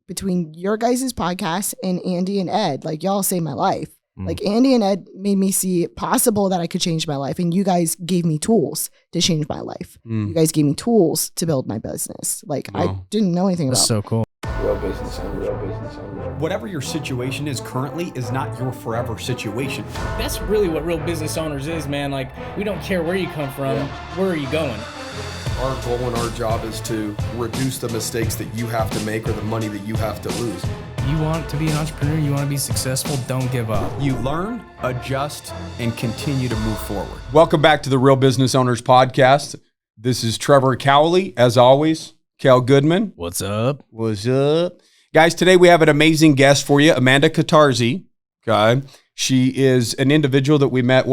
between your guys' podcast and Andy and Ed, like y'all saved my life. Like Andy and Ed made me see it possible that I could change my life. And you guys gave me tools to change my life. You guys gave me tools to build my business. Like I didn't know anything about it. That's so cool. Real business owner. Whatever your situation is currently is not your forever situation. That's really what real business owners is, man. Like, we don't care where you come from. Where are you going? Our goal and our job is to reduce the mistakes that you have to make or the money that you have to lose. You want to be an entrepreneur, you want to be successful, don't give up. You learn, adjust, and continue to move forward. Welcome back to the Real Business Owners Podcast. This is Trevor Cowley, as always. Kale Goodman. What's up? What's up? Guys, today we have an amazing guest for you, Amanda Catarzi. Okay. She is an individual that we met,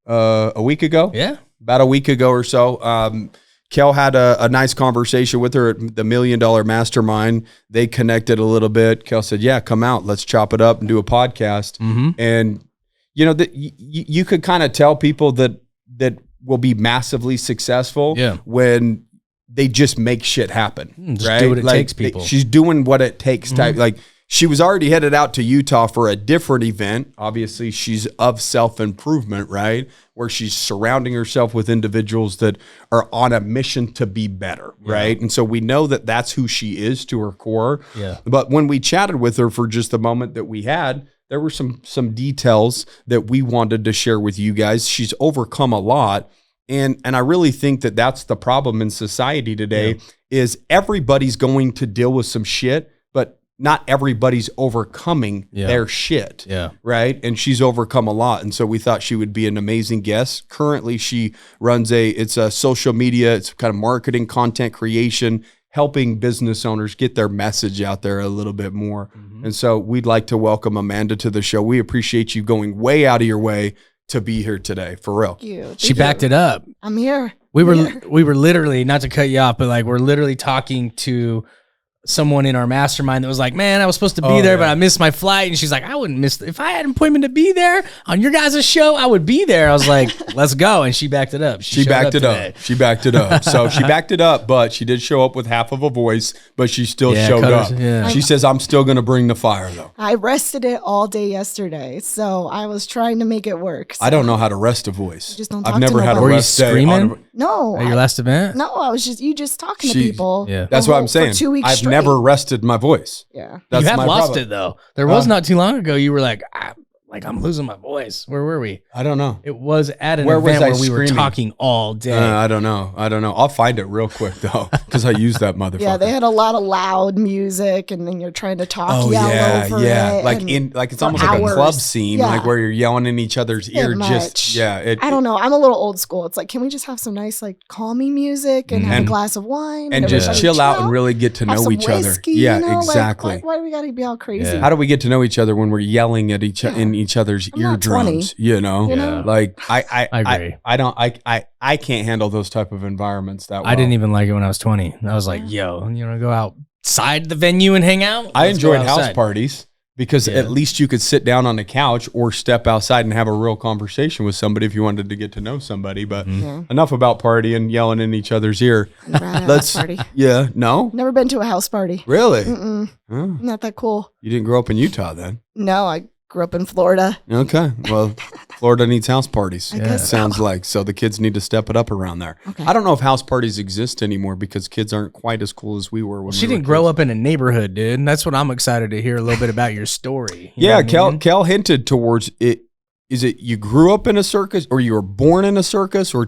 a week ago? Yeah. About a week ago or so. Kale had a nice conversation with her at the $1 Million Mastermind. They connected a little bit. Kale said, yeah, come out. Let's chop it up and do a podcast. And, you know, that you could kind of tell people that will be massively successful when they just make shit happen. Just right? do what it takes, people. She's doing what it takes. Like, she was already headed out to Utah for a different event. Obviously, she's of self-improvement, right? Where she's surrounding herself with individuals that are on a mission to be better, right? And so we know that that's who she is to her core. Yeah. But when we chatted with her for just the moment that we had, there were some details that we wanted to share with you guys. She's overcome a lot. And I really think that that's the problem in society today is everybody's going to deal with some shit, but not everybody's overcoming their shit, right? And she's overcome a lot. And so we thought she would be an amazing guest. Currently, she runs it's a social media, it's kind of marketing, content creation, helping business owners get their message out there a little bit more. And so we'd like to welcome Amanda to the show. We appreciate you going way out of your way to be here today, for real. Thank you. She backed it up. I'm here. We were literally, not to cut you off, but like we're literally talking to someone in our mastermind that was like, man, I was supposed to be there, but I missed my flight. And she's like, I wouldn't miss if I had an appointment to be there on your guys' show, I would be there. I was like, let's go. And she backed it up. She backed it up. She backed it up. So she backed it up, but she did show up with half of a voice, but she still showed up. She says, I'm still going to bring the fire though. I rested it all day yesterday, so I was trying to make it work. So I don't know how to rest a voice. Just don't I've talk never to had a nobody. rest Were you day. screaming? No. At your last event? No, I was just talking to people. Yeah. That's what I'm saying. For 2 weeks I've straight. never rested my voice. Yeah. That's You have my lost problem. it though. There was not too long ago. You were like, I'm losing my voice. Where were we? I don't know. It was at an Where was event I where we were screaming? talking all day. I don't know. I'll find it real quick though, because I use that motherfucker. Yeah, they had a lot of loud music, and then you're trying to talk over it. Like it's almost like a club scene, like where you're yelling in each other's ear. I don't know. I'm a little old school. It's like, can we just have some nice, like, calming music and have a glass of wine and just chill out and really get to know each other? Yeah, exactly. Like, why do we got to be all crazy? How do we get to know each other when we're yelling at in each other's eardrums? You know, like I agree. I can't handle those type of environments that well. I didn't even like it when I was 20. I was like, yo, you want to go outside the venue and hang out? I enjoyed house parties because at least you could sit down on the couch or step outside and have a real conversation with somebody if you wanted to get to know somebody. But enough about partying, yelling in each other's ear. Let's party. Yeah, no? Never been to a house party. Really? Not that cool. You didn't grow up in Utah then? No, I grew up in Florida. Okay. Well, Florida needs house parties. I guess sounds like. So the kids need to step it up around there. Okay. I don't know if house parties exist anymore because kids aren't quite as cool as we were when she didn't grow up in a neighborhood, dude. And that's what I'm excited to hear a little bit about your story. Kel hinted towards it. Is it you grew up in a circus or you were born in a circus or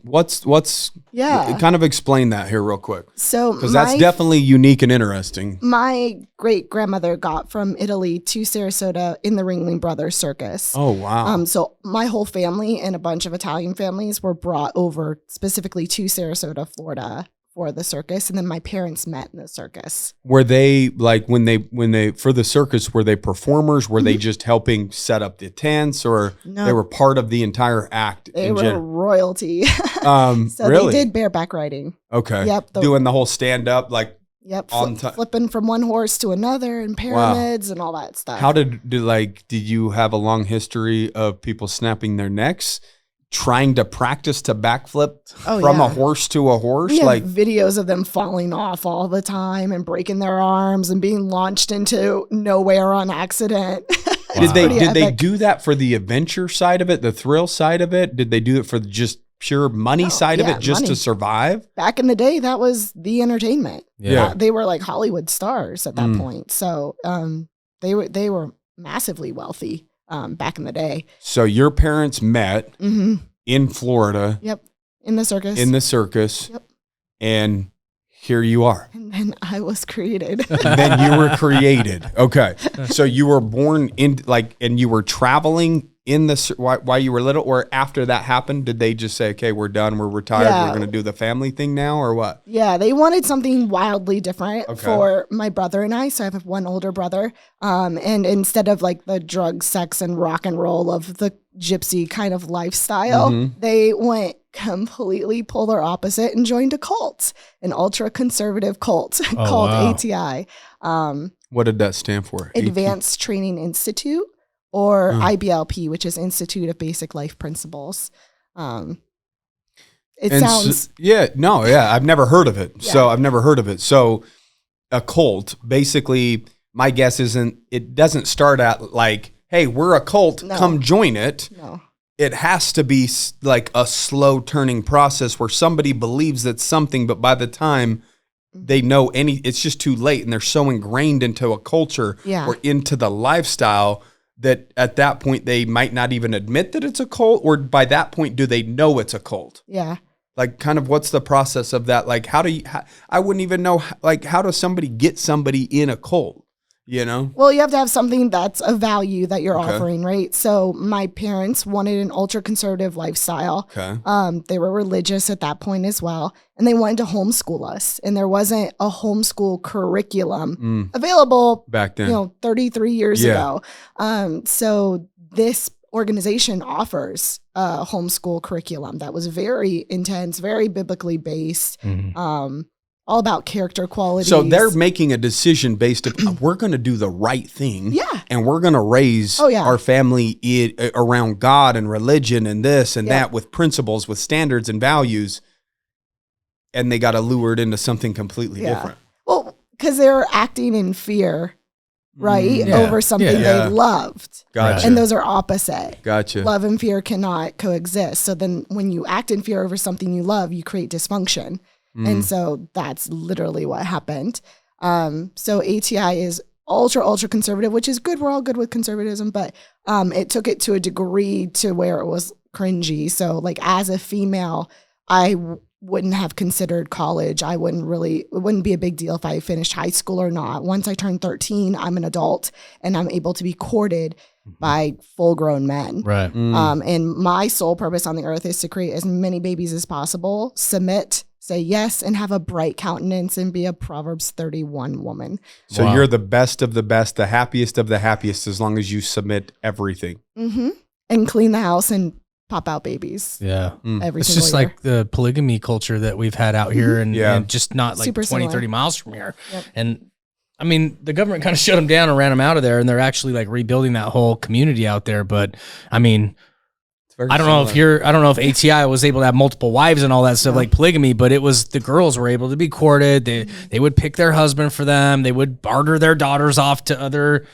what's kind of explain that here real quick. So because that's definitely unique and interesting. My great grandmother got from Italy to Sarasota in the Ringling Brothers Circus. Oh wow. So my whole family and a bunch of Italian families were brought over specifically to Sarasota, Florida, for the circus, and then my parents met in the circus. Were they like when they for the circus? Were they performers? Were they just helping set up the tents, or they were part of the entire act? They were royalty. So really? They did bareback riding. Okay. Yep. Doing the whole stand up like. Yep, flipping from one horse to another and pyramids and all that stuff. How did you have a long history of people snapping their necks? trying to practice to backflip Oh, from yeah. a horse to a horse? We have Like, videos of them falling off all the time and breaking their arms and being launched into nowhere on accident. did they epic. do that for the adventure side of it, the thrill side of it? Did they do it for just pure money side of yeah, it, just money. to survive? Back in the day, that was the entertainment. Yeah. They were like Hollywood stars at that point. So they were massively wealthy back in the day. So your parents met in Florida. Yep. In the circus. Yep. And here you are. And then I was created. Then you were created. Okay. So you were born in and you were traveling in the while you were little, or after that happened, did they just say, okay, we're done, we're retired, Yeah. we're going to do the family thing now, or what? Yeah, they wanted something wildly different Okay. for my brother and I. So I have one older brother. And instead of like the drug, sex, and rock and roll of the gypsy kind of lifestyle, they went completely polar opposite and joined a cult, an ultra conservative cult called wow. ATI, What did that stand for? Advanced Training Institute, or IBLP, which is Institute of Basic Life Principles. It sounds I've never heard of it. Yeah. So I've never heard of it. So a cult, basically, my guess it doesn't start at like, hey, we're a cult, No. come join it. no. It has to be like a slow turning process where somebody believes that something, but by the time they know it's just too late, and they're so ingrained into a culture Yeah. or into the lifestyle that at that point they might not even admit that it's a cult, or by that point do they know it's a cult? Yeah. Like, kind of what's the process of that? Like, I wouldn't even know, like, how does somebody get somebody in a cult, you know? Well, you have to have something that's a value that you're Okay. offering, right? So my parents wanted an ultra conservative lifestyle. Okay. They were religious at that point as well, and they wanted to homeschool us. And there wasn't a homeschool curriculum available Back then. 33 years Yeah. ago. So this organization offers a homeschool curriculum that was very intense, very biblically based. All about character qualities. So they're making a decision based on, we're going to do the right thing. Yeah. And we're going to raise Oh, yeah. our family around God and religion and this and Yeah. that, with principles, with standards and values. And they got lured into something completely different. Well, because they're acting in fear, right? Yeah. Over something Yeah. they loved. Gotcha. And those are opposite. Gotcha. Love and fear cannot coexist. So then when you act in fear over something you love, you create dysfunction. And so that's literally what happened. So ATI is ultra conservative, which is good. We're all good with conservatism, but it took it to a degree to where it was cringy. So like as a female, I wouldn't have considered college. It wouldn't be a big deal if I finished high school or not. Once I turned 13, I'm an adult and I'm able to be courted by full grown men. Right. And my sole purpose on the earth is to create as many babies as possible, submit, say yes, and have a bright countenance and be a Proverbs 31 woman. So Wow. you're the best of the best, the happiest of the happiest, as long as you submit everything. And clean the house and pop out babies Yeah. every It's single just year. like the polygamy culture that we've had out here and, Yeah. and just not like Super 20, similar. 30 miles from here. Yep. And I mean, the government kind of shut them down and ran them out of there, and they're actually like rebuilding that whole community out there. But I mean, I don't know if ATI was able to have multiple wives and all that stuff like polygamy, but it was the girls were able to be courted. They would pick their husband for them. They would barter their daughters off to other,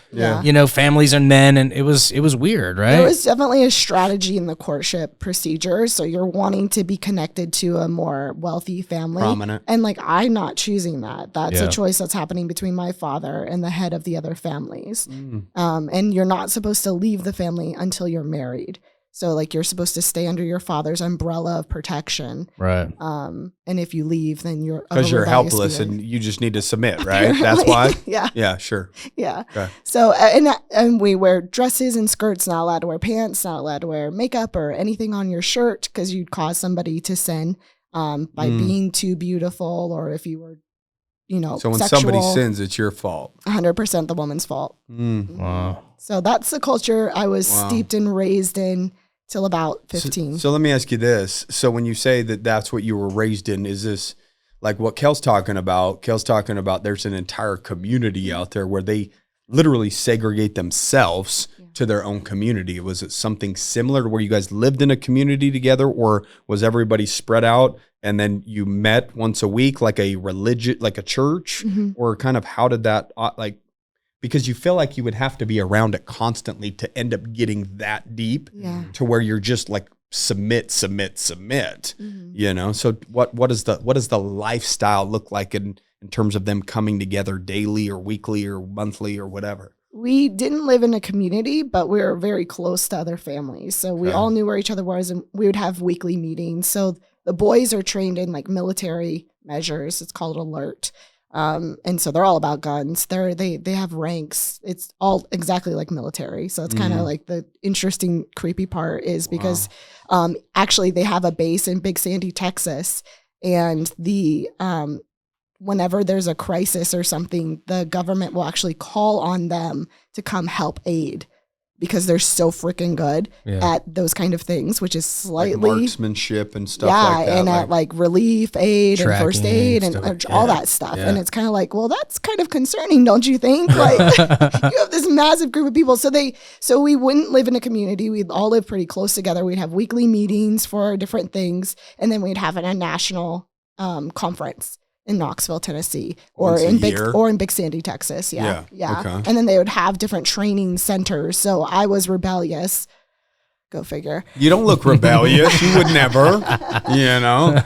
families and men. And it was weird, right? There was definitely a strategy in the courtship procedure. So you're wanting to be connected to a more wealthy family. Prominent. And like, I'm not choosing that. That's Yeah. a choice that's happening between my father and the head of the other families. And you're not supposed to leave the family until you're married. So like you're supposed to stay under your father's umbrella of protection. Right. And if you leave, then you're Because you're rebellious helpless spirit. and you just need to submit, right? That's why? Yeah. Yeah, sure. Yeah. Okay. So, and we wear dresses and skirts, not allowed to wear pants, not allowed to wear makeup or anything on your shirt because you'd cause somebody to sin by being too beautiful, or if you were, So when sexual, somebody sins, it's your fault. 100% the woman's fault. Wow. So that's the culture I was steeped and raised in till about 15. So let me ask you this. So when you say that that's what you were raised in, is this like what Kale's talking about? Kale's talking about there's an entire community out there where they literally segregate themselves to their own community? Was it something similar to where you guys lived in a community together, or was everybody spread out and then you met once a week, like a religion, like a church, or kind of how did that like? Because you feel like you would have to be around it constantly to end up getting that deep to where you're just like submit, you know? So what does the lifestyle look like in terms of them coming together daily or weekly or monthly or whatever? We didn't live in a community, but we were very close to other families. So we all knew where each other was, and we would have weekly meetings. So the boys are trained in like military measures. It's called alert. And so they're all about guns. They have ranks. It's all exactly like military. So it's kind of like the interesting, creepy part is because actually they have a base in Big Sandy, Texas, and the whenever there's a crisis or something, the government will actually call on them to come help aid because they're so freaking good at those kind of things, which is slightly like marksmanship and stuff like that. And at like relief aid and first aid and all that. that stuff. And it's kind of like, well, that's kind of concerning, don't you think? Like you have this massive group of people. So we wouldn't live in a community. We'd all live pretty close together. We'd have weekly meetings for different things. And then we'd have a national conference in Knoxville, Tennessee, or in Big Sandy, Texas. Yeah. Okay. And then they would have different training centers. So I was rebellious. Go figure. You don't look rebellious. You would never, you know.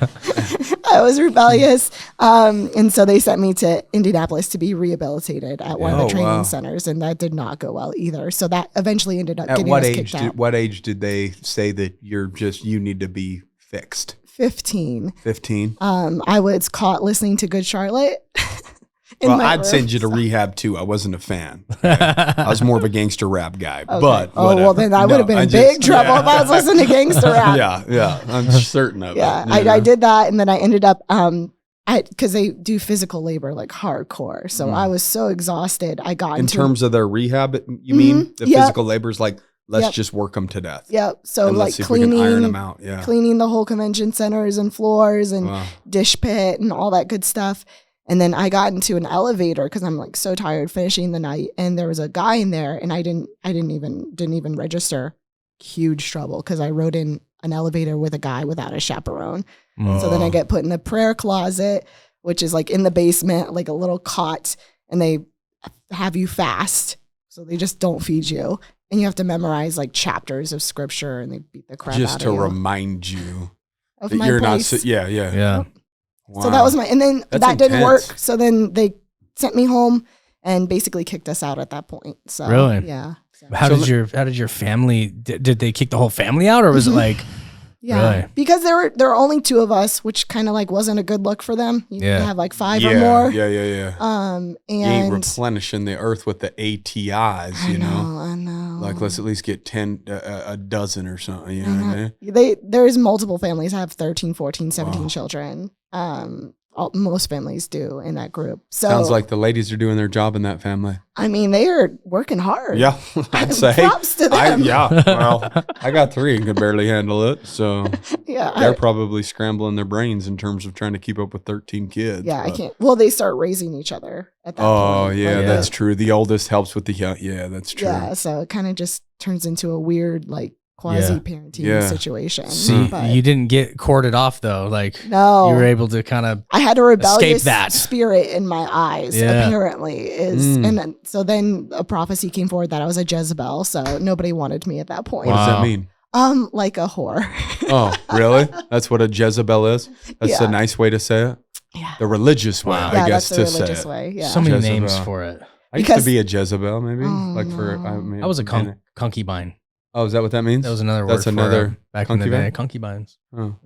I was rebellious. And so they sent me to Indianapolis to be rehabilitated at one of the training centers, and that did not go well either. So that eventually ended up getting us kicked out. What age did they say that you need to be fixed? 15. 15? I was caught listening to Good Charlotte. Well, I'd send you to rehab too. I wasn't a fan. I was more of a gangster rap guy. Okay. But well, then I would have been in big trouble if I was listening to gangster rap. Yeah, I'm certain of it. I did that, and then I ended up because they do physical labor like hardcore. So I was so exhausted. I got in terms of their rehab. You mean the physical labor is like, let's just work them to death. Yep. So and like cleaning, iron them out. Cleaning the whole convention centers and floors and dish pit and all that good stuff. And then I got into an elevator because I'm like so tired finishing the night, and there was a guy in there, and I didn't even register. Huge trouble because I rode in an elevator with a guy without a chaperone. So then I get put in the prayer closet, which is like in the basement, like a little cot, and they have you fast. So they just don't feed you. And you have to memorize like chapters of scripture, and they beat the crap out of you. Just to remind you of that my you're place. not. Yeah. Wow. So that was and then That's that didn't work. intense. So then they sent me home and basically kicked us out at that point. So Really? yeah. So, How did your family? Did they kick the whole family out, or was it like? yeah, Really? because there were only two of us, which kind of like wasn't a good look for them. You Yeah. have like five or more. Yeah. And You ain't replenishing the earth with the ATIs, you know. I know. Like let's at least get a dozen or something. You know what I mean? There's multiple families have 13, 14, 17 children. Most families do in that group. So Sounds like the ladies are doing their job in that family. I mean, they are working hard. Yeah, I'd say. Props to them. Well, I got 3 and could barely handle it. So Yeah. they're probably scrambling their brains in terms of trying to keep up with 13 kids. Yeah, but- I can't. Well, they start raising each other at that point. Oh, yeah, Like, that's true. The oldest helps with the young. Yeah, that's true. Yeah, so it kind of just turns into a weird, like, quasi-parenting situation. See, But you didn't get corded off though. Like no, you were able to kind of. I had a rebellious that. spirit in my eyes, Yeah. apparently. And then, so then a prophecy came forward that I was a Jezebel, so nobody wanted me at that point. What does that Wow. mean? Like a whore. Oh, really? That's what a Jezebel is? That's Yeah. a nice way to say it? Yeah. The religious way, Wow. I guess, that's the to say religious it. way. Yeah. So many Jezebel. names for it. I used to Because- be a Jezebel, maybe. Oh, like for, no. I mean, I was a concubine. Oh, is that what that means? That was another word. That's for another back in the day. concubine? Concubines.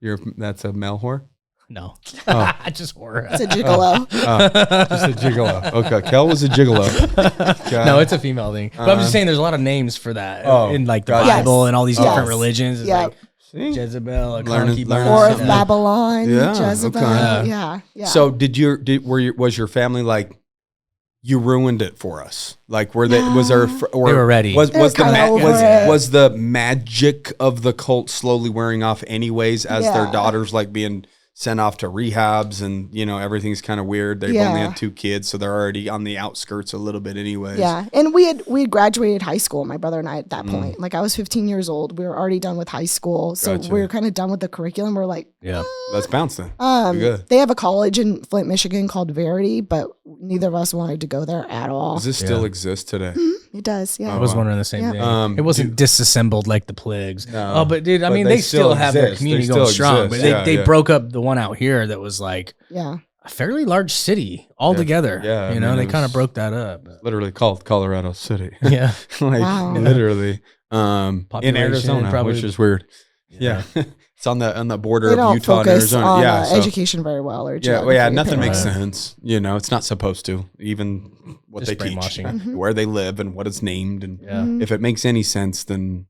Oh, that's a male whore? No, Oh. just whore. It's a gigolo. Just a gigolo. Okay, Kale was a gigolo. Okay. No, it's a female thing. But I'm just saying, there's a lot of names for that in like the gotcha. Bible Yes. and all these Yes. different religions. It's Yeah. like See? Jezebel, a Learning- concubine. learning Or something. of Babylon, Yeah, Jezebel. okay. Yeah. So was your family like, you ruined it for us? Like, was there, or They were ready. Was They were the kinda over it. was the magic of the cult slowly wearing off anyways as their Yeah. daughters like being sent off to rehabs, and everything's kind of weird. They've only had 2 kids, so they're already on the outskirts a little bit anyways. Yeah. And we had graduated high school, my brother and I, at that point. Like, I was 15 years old. We were already done with high school. So we were kind of done with the curriculum. We're like, let's bounce then. Good. They have a college in Flint, Michigan called Verity, but neither of us wanted to go there at all. Does this still exist today? It does, yeah. I was wondering the same thing. It wasn't disassembled like the Pligs. No. Oh, but dude, I mean, they still have their community going strong. But they broke up the one out here that was like a fairly large city altogether. Yeah, they kind of broke that up. Literally called Colorado City. Yeah. Literally. In Arizona, probably, which is weird. Yeah. It's on the border of Utah and Arizona. On, education very well. Or nothing makes sense. It's not supposed to. Even what Just they teach, Mm-hmm. where they live, and what it's named, and if it makes any sense, then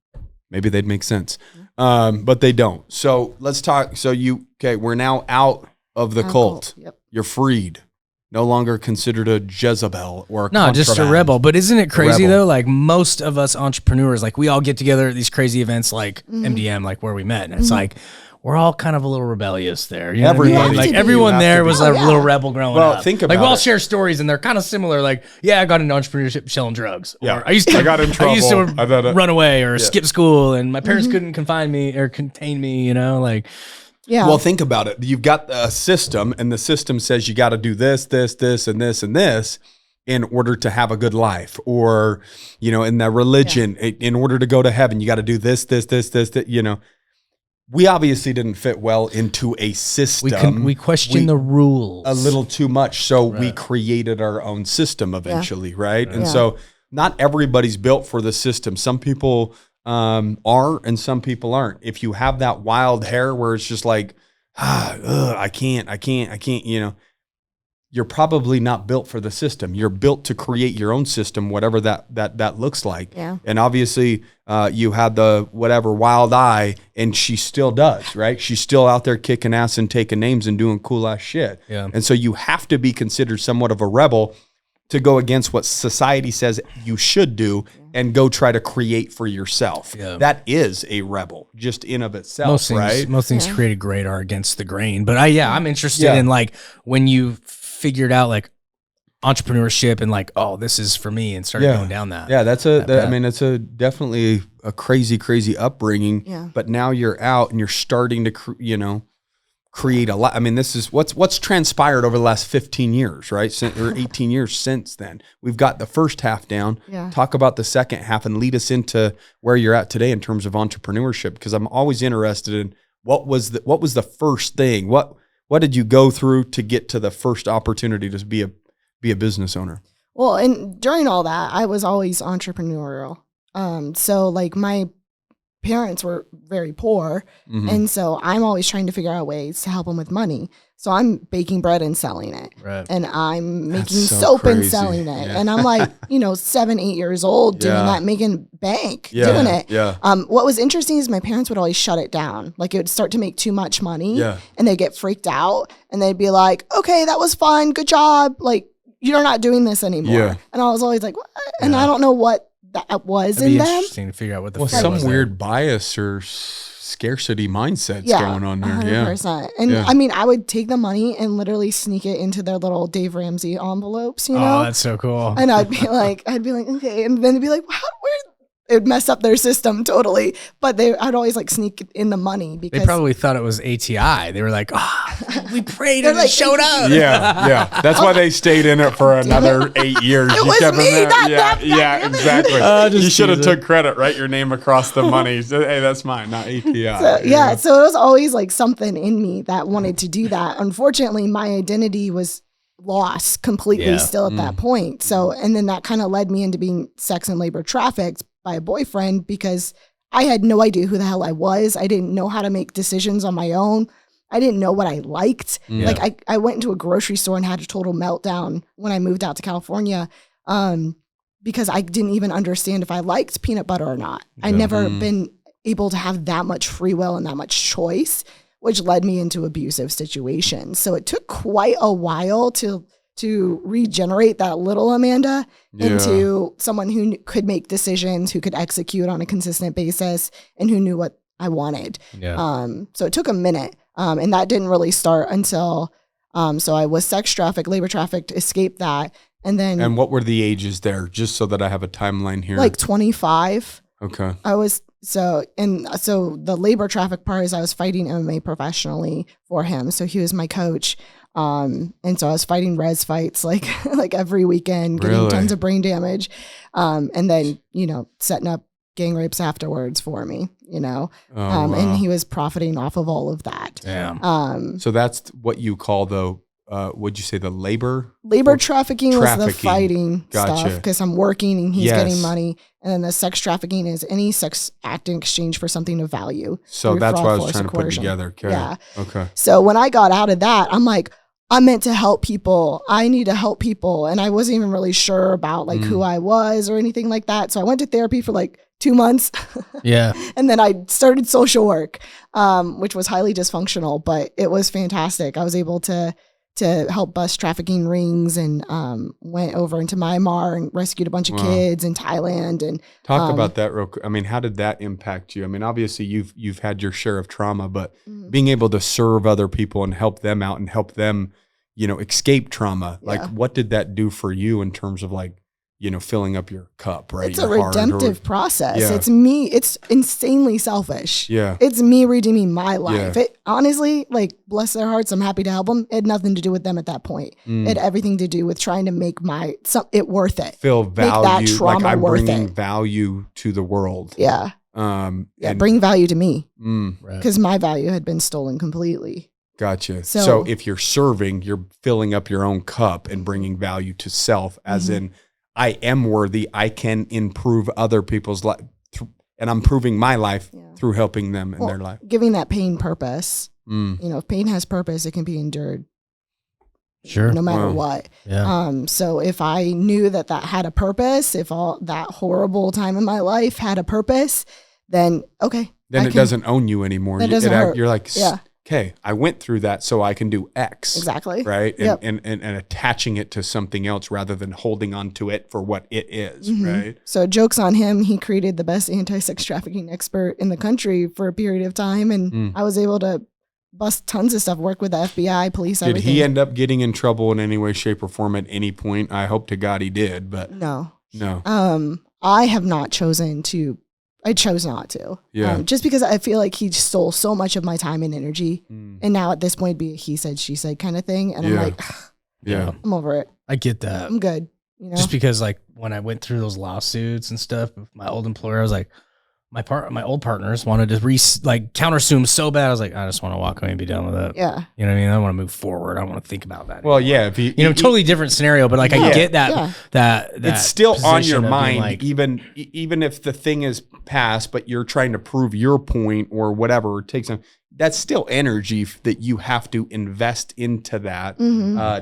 maybe they'd make sense. But they don't. So let's talk. So we're now out of the cult. Yep. You're freed. No longer considered a Jezebel or just a rebel. But isn't it crazy rebel. though? Like most of us entrepreneurs, like we all get together at these crazy events like MDM, like where we met. And it's like, we're all kind of a little rebellious there. You know what I mean? Like everyone there was a little rebel growing up. Think about we all it. share stories and they're kind of similar. Like, I got into entrepreneurship selling drugs. Yeah. Or I got in trouble. I used to run away or skip school and my parents couldn't confine me or contain me, Yeah. Well, think about it. You've got a system, and the system says you got to do this, this, this, and this, and this in order to have a good life. Or, in the religion, in order to go to heaven, you got to do this, this, this, this, We obviously didn't fit well into a system. We question the rules a little too much. So we created our own system eventually, right? And so not everybody's built for the system. Some people are and some people aren't. If you have that wild hair where it's just like, I can't, you're probably not built for the system. You're built to create your own system, whatever that looks like. Yeah. And obviously you had the whatever wild eye, and she still does, right? She's still out there kicking ass and taking names and doing cool ass shit. Yeah. And so you have to be considered somewhat of a rebel to go against what society says you should do and go try to create for yourself. Yeah. That is a rebel just in of itself, right? Most things created great are against the grain. But I'm interested in like when you figured out like entrepreneurship and like, this is for me, and started going down that. Yeah, it's a definitely a crazy upbringing. Yeah. But now you're out and you're starting to, create a lot. I mean, this is what's transpired over the last 15 years, right? Or 18 years since then. We've got the first half down. Yeah. Talk about the second half and lead us into where you're at today in terms of entrepreneurship, because I'm always interested in what was the first thing? What did you go through to get to the first opportunity to be a business owner? Well, and during all that, I was always entrepreneurial. So like my parents were very poor. Mm-hmm. And so I'm always trying to figure out ways to help them with money. So I'm baking bread and selling it. Right. And I'm making so soap crazy. and selling it. Yeah. And I'm like, 7, 8 years old doing that, making bank, doing it. Yeah. What was interesting is my parents would always shut it down. Like it would start to make too much money and they'd get freaked out and they'd be like, okay, that was fine. Good job. Like you're not doing this anymore. Yeah. And I was always like, what? And I don't know what that was It'd be in them. interesting to figure out what the some was weird there. bias or scarcity mindset's going on there. 100%. And I mean, I would take the money and literally sneak it into their little Dave Ramsey envelopes, Oh, that's so cool. And I'd be like, okay. And then they'd be like, it would mess up their system totally. But I'd always like sneak in the money because they probably thought it was ATI. They were like, we prayed and like, it showed up. Yeah. That's why they stayed in it for another 8 years. It was me that exactly. You should have took credit, write your name across the money. So, hey, that's mine, not ATI. So it was always like something in me that wanted to do that. Unfortunately, my identity was lost completely still at that point. So, and then that kind of led me into being sex and labor trafficked by a boyfriend because I had no idea who the hell I was. I didn't know how to make decisions on my own. I didn't know what I liked. Yeah. Like I went into a grocery store and had a total meltdown when I moved out to California because I didn't even understand if I liked peanut butter or not. I'd never been able to have that much free will and that much choice, which led me into abusive situations. So it took quite a while to regenerate that little Amanda into someone who could make decisions, who could execute on a consistent basis, and who knew what I wanted. Yeah. So it took a minute. And that didn't really start until, so I was sex trafficked, labor trafficked, escaped that. And then. And what were the ages there? Just so that I have a timeline here. Like 25. Okay. So the labor traffic part is I was fighting MMA professionally for him. So he was my coach. And so I was fighting res fights like every weekend, getting tons of brain damage. And then, setting up gang rapes afterwards for me, wow. And he was profiting off of all of that. Damn. So that's what you call what'd you say, the labor trafficking was the fighting stuff because I'm working and he's getting money. And then the sex trafficking is any sex act in exchange for something of value. So that's what I was trying to put together. Okay. Yeah. Okay. So when I got out of that, I'm like, I'm meant to help people. I need to help people. And I wasn't even really sure about who I was or anything like that. So I went to therapy for 2 months. Yeah. And then I started social work, which was highly dysfunctional, but it was fantastic. I was able to help bust trafficking rings and went over into Myanmar and rescued a bunch of kids in Thailand. And talk about that real quick. I mean, how did that impact you? I mean, obviously you've had your share of trauma, but being able to serve other people and help them out and help them, escape trauma, what did that do for you in terms of filling up your cup, right? It's a redemptive process. Yeah. It's me. It's insanely selfish. Yeah. It's me redeeming my life. Yeah. It honestly, bless their hearts, I'm happy to help them. It had nothing to do with them at that point. It had everything to do with trying to make it worth it. Feel value. Make that trauma I'm worth bringing it. value to the world. Yeah. And bring value to me. Right. Because my value had been stolen completely. Gotcha. So if you're serving, you're filling up your own cup and bringing value to self, as in, I am worthy. I can improve other people's life, and I'm improving my life through helping them in their life. Giving that pain purpose. If pain has purpose, it can be endured. Sure. No matter what. Yeah. So if I knew that had a purpose, if all that horrible time in my life had a purpose, then okay. Then it doesn't own you anymore. That doesn't hurt. You're like, okay, I went through that so I can do X. Exactly. Right? And attaching it to something else rather than holding on to it for what it is, right? So joke's on him. He created the best anti-sex trafficking expert in the country for a period of time. And I was able to bust tons of stuff, work with the FBI, police, everything. Did he end up getting in trouble in any way, shape, or form at any point? I hope to God he did, but No. I have not chosen to. I chose not to. Yeah. Just because I feel like he stole so much of my time and energy. And now at this point, be a he said, she said kind of thing. And I'm like, I'm over it. I get that. I'm good. Just because when I went through those lawsuits and stuff with my old employer, I was like, my old partners wanted to countersue him so bad. I was like, I just want to walk away and be done with it. Yeah. You know what I mean? I want to move forward. I don't want to think about that. Well, anymore. yeah. If you totally different scenario, but I get that it's still on your position of mind, being even if the thing is past, but you're trying to prove your point or whatever it takes. That's still energy that you have to invest into that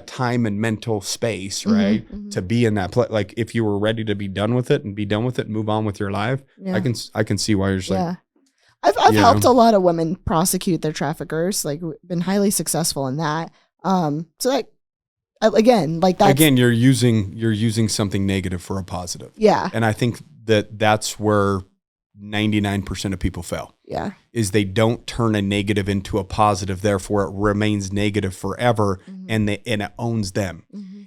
time and mental space, right? To be in that place. Like if you were ready to be done with it and move on with your life, I can see why you're just like, I've helped a lot of women prosecute their traffickers, been highly successful in that. Again, you're using something negative for a positive. Yeah. And I think that's where 99% of people fail. Yeah. Is they don't turn a negative into a positive, therefore it remains negative forever and it owns them.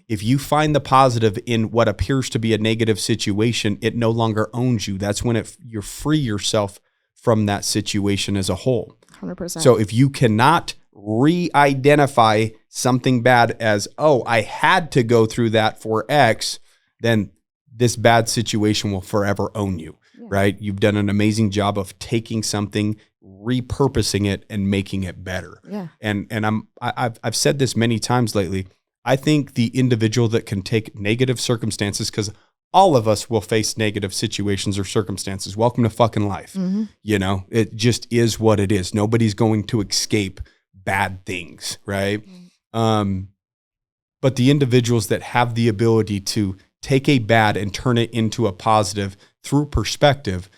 If you find the positive in what appears to be a negative situation, it no longer owns you. That's when you free yourself from that situation as a whole. 100%. So if you cannot re-identify something bad as, oh, I had to go through that for X, then this bad situation will forever own you. Right? You've done an amazing job of taking something, repurposing it, and making it better. Yeah. And I've said this many times lately. I think the individual that can take negative circumstances, because all of us will face negative situations or circumstances. Welcome to fucking life. It just is what it is. Nobody's going to escape bad things, right? But the individuals that have the ability to take a bad and turn it into a positive through perspective,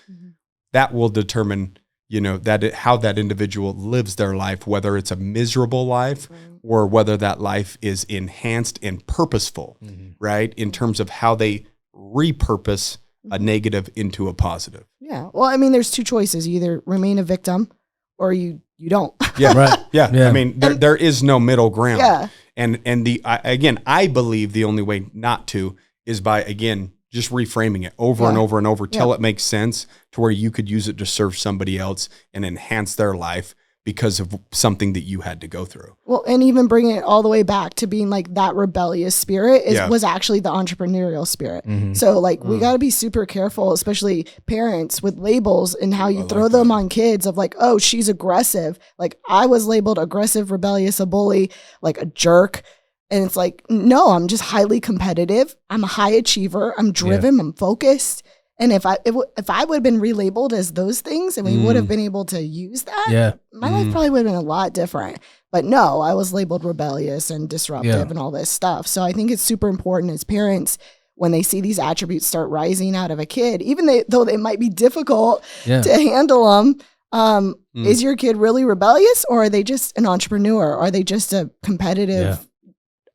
that will determine, how that individual lives their life, whether it's a miserable life or whether that life is enhanced and purposeful, right? In terms of how they repurpose a negative into a positive. Yeah. Well, I mean, there's two choices. You either remain a victim or you don't. Yeah. Right. Yeah. Yeah. I mean, there is no middle ground. Yeah. And I believe the only way not to is by, again, just reframing it over and over and over till it makes sense to where you could use it to serve somebody else and enhance their life because of something that you had to go through. Well, and even bringing it all the way back to being like that rebellious spirit was actually the entrepreneurial spirit. So like we got to be super careful, especially parents, with labels and how you throw them on kids of like, oh, she's aggressive. Like I was labeled aggressive, rebellious, a bully, like a jerk. And it's like, no, I'm just highly competitive. I'm a high achiever. I'm driven. I'm focused. And if I would have been relabeled as those things and we would have been able to use that, my life probably would have been a lot different. But no, I was labeled rebellious and disruptive and all this stuff. So I think it's super important as parents when they see these attributes start rising out of a kid, even though they might be difficult to handle them. Is your kid really rebellious, or are they just an entrepreneur? Are they just a competitive,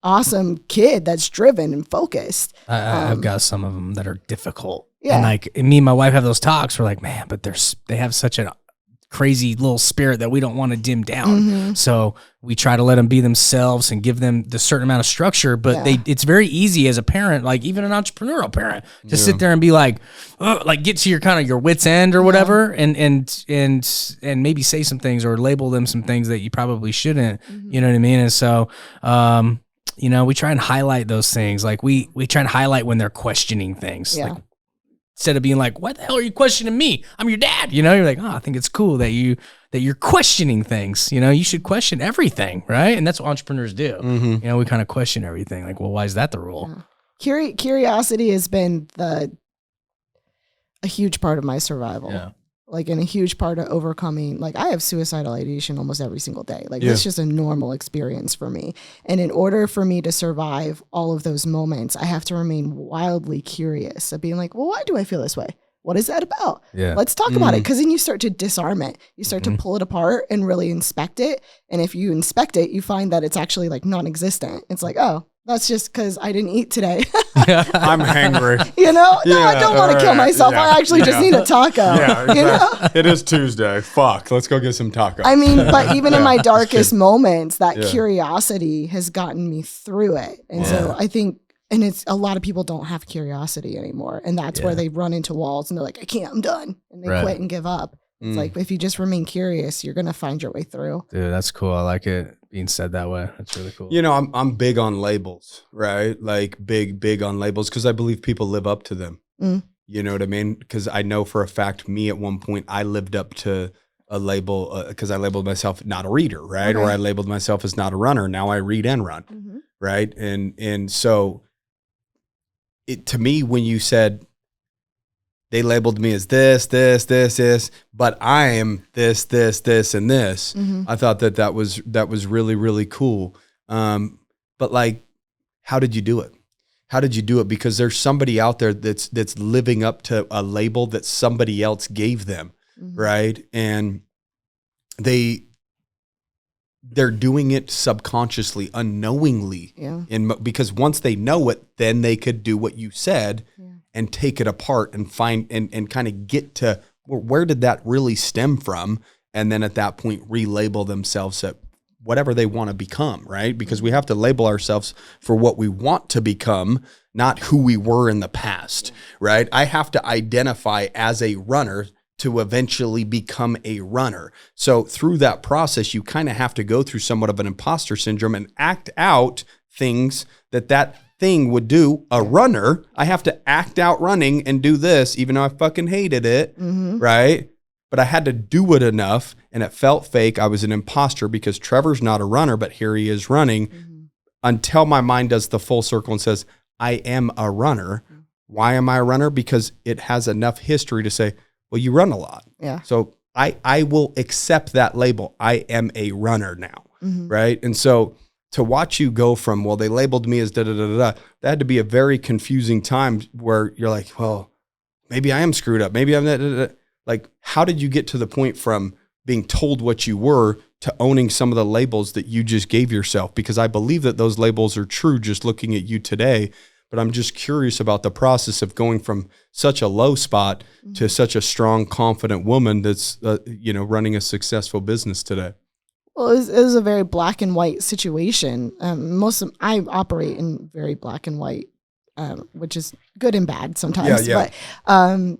awesome kid that's driven and focused? I've got some of them that are difficult. Yeah. And like me and my wife have those talks. We're like, man, but they have such a crazy little spirit that we don't want to dim down. So we try to let them be themselves and give them the certain amount of structure. But it's very easy as a parent, like even an entrepreneurial parent, to sit there and be like get to your kind of your wit's end or whatever, and maybe say some things or label them some things that you probably shouldn't. You know what I mean? And so we try and highlight those things. Like we try and highlight when they're questioning things. Yeah. Like, instead of being like, what the hell are you questioning me? I'm your dad. You're like, oh, I think it's cool that you're questioning things. You should question everything, right? And that's what entrepreneurs do. We kind of question everything. Like, well, why is that the rule? Curiosity has been a huge part of my survival. Yeah. Like, and a huge part of overcoming, like I have suicidal ideation almost every single day. Like it's just a normal experience for me. And in order for me to survive all of those moments, I have to remain wildly curious of being like, well, why do I feel this way? What is that about? Yeah. Let's talk about it. Cause then you start to disarm it. You start to pull it apart and really inspect it. And if you inspect it, you find that it's actually like non-existent. It's like, oh, that's just because I didn't eat today. I'm hangry. No, I don't want to kill myself. I actually just need a taco. Yeah, exactly. It is Tuesday. Fuck, let's go get some tacos. I mean, but even in my darkest moments, that curiosity has gotten me through it. And so I think, and it's a lot of people don't have curiosity anymore. And that's where they run into walls and they're like, I can't, I'm done. And they quit and give up. It's like, if you just remain curious, you're going to find your way through. Dude, that's cool. I like it being said that way. That's really cool. I'm big on labels, right? Like big on labels because I believe people live up to them. You know what I mean? Because I know for a fact, me at one point, I lived up to a label because I labeled myself not a reader, right? Or I labeled myself as not a runner. Now I read and run, right? And so to me, when you said, they labeled me as this, but I am this, and this. I thought that was really, really cool. But like, how did you do it? How did you do it? Because there's somebody out there that's living up to a label that somebody else gave them, right? And they're doing it subconsciously, unknowingly. Yeah. Because once they know it, then they could do what you said. And take it apart and find and kind of get to where did that really stem from? And then at that point, relabel themselves at whatever they want to become, right? Because we have to label ourselves for what we want to become, not who we were in the past, right? I have to identify as a runner to eventually become a runner. So through that process, you kind of have to go through somewhat of an imposter syndrome and act out things that thing would do. A runner, I have to act out running and do this, even though I fucking hated it, right? But I had to do it enough and it felt fake. I was an imposter because Trevor's not a runner, but here he is running until my mind does the full circle and says, I am a runner. Why am I a runner? Because it has enough history to say, well, you run a lot. Yeah. So I will accept that label. I am a runner now, right? And so to watch you go from, well, they labeled me as that had to be a very confusing time where you're like, well, maybe I am screwed up. Maybe I'm that. Like, how did you get to the point from being told what you were to owning some of the labels that you just gave yourself? Because I believe that those labels are true just looking at you today. but I'm just curious about the process of going from such a low spot to such a strong, confident woman that's, running a successful business today. Well, it was a very black and white situation. I operate in very black and white, which is good and bad sometimes. Yeah. But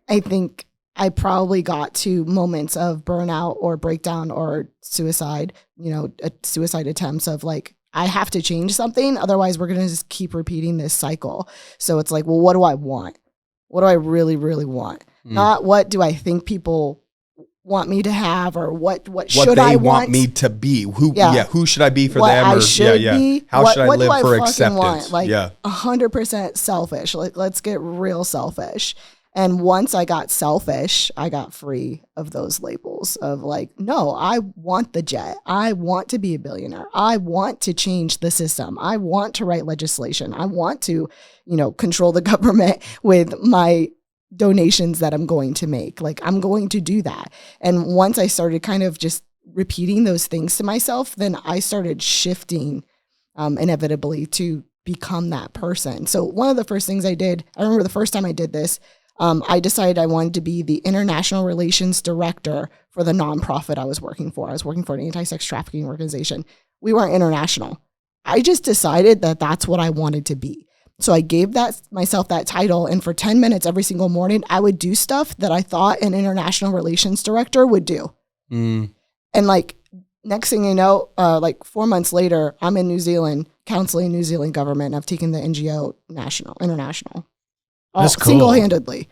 I think I probably got to moments of burnout or breakdown or suicide, suicide attempts of like, I have to change something. Otherwise, we're going to just keep repeating this cycle. So it's like, well, what do I want? What do I really, really want? Not what do I think people want me to have, or what should I want me to be? Who should I be for what them? I should be? How should I what live do for I acceptance? Want? 100% selfish. Like, let's get real selfish. And once I got selfish, I got free of those labels of like, no, I want the jet. I want to be a billionaire. I want to change the system. I want to write legislation. I want to, control the government with my donations that I'm going to make. Like, I'm going to do that. And once I started kind of just repeating those things to myself, then I started shifting inevitably to become that person. So one of the first things I did, I remember the first time I did this, I decided I wanted to be the international relations director for the nonprofit I was working for. I was working for an anti-sex trafficking organization. We weren't international. I just decided that that's what I wanted to be. So I gave myself that title, and for 10 minutes every single morning, I would do stuff that I thought an international relations director would do. And like, next thing you know, like 4 months later, I'm in New Zealand counseling New Zealand government. I've taken the NGO international. That's cool. Single-handedly.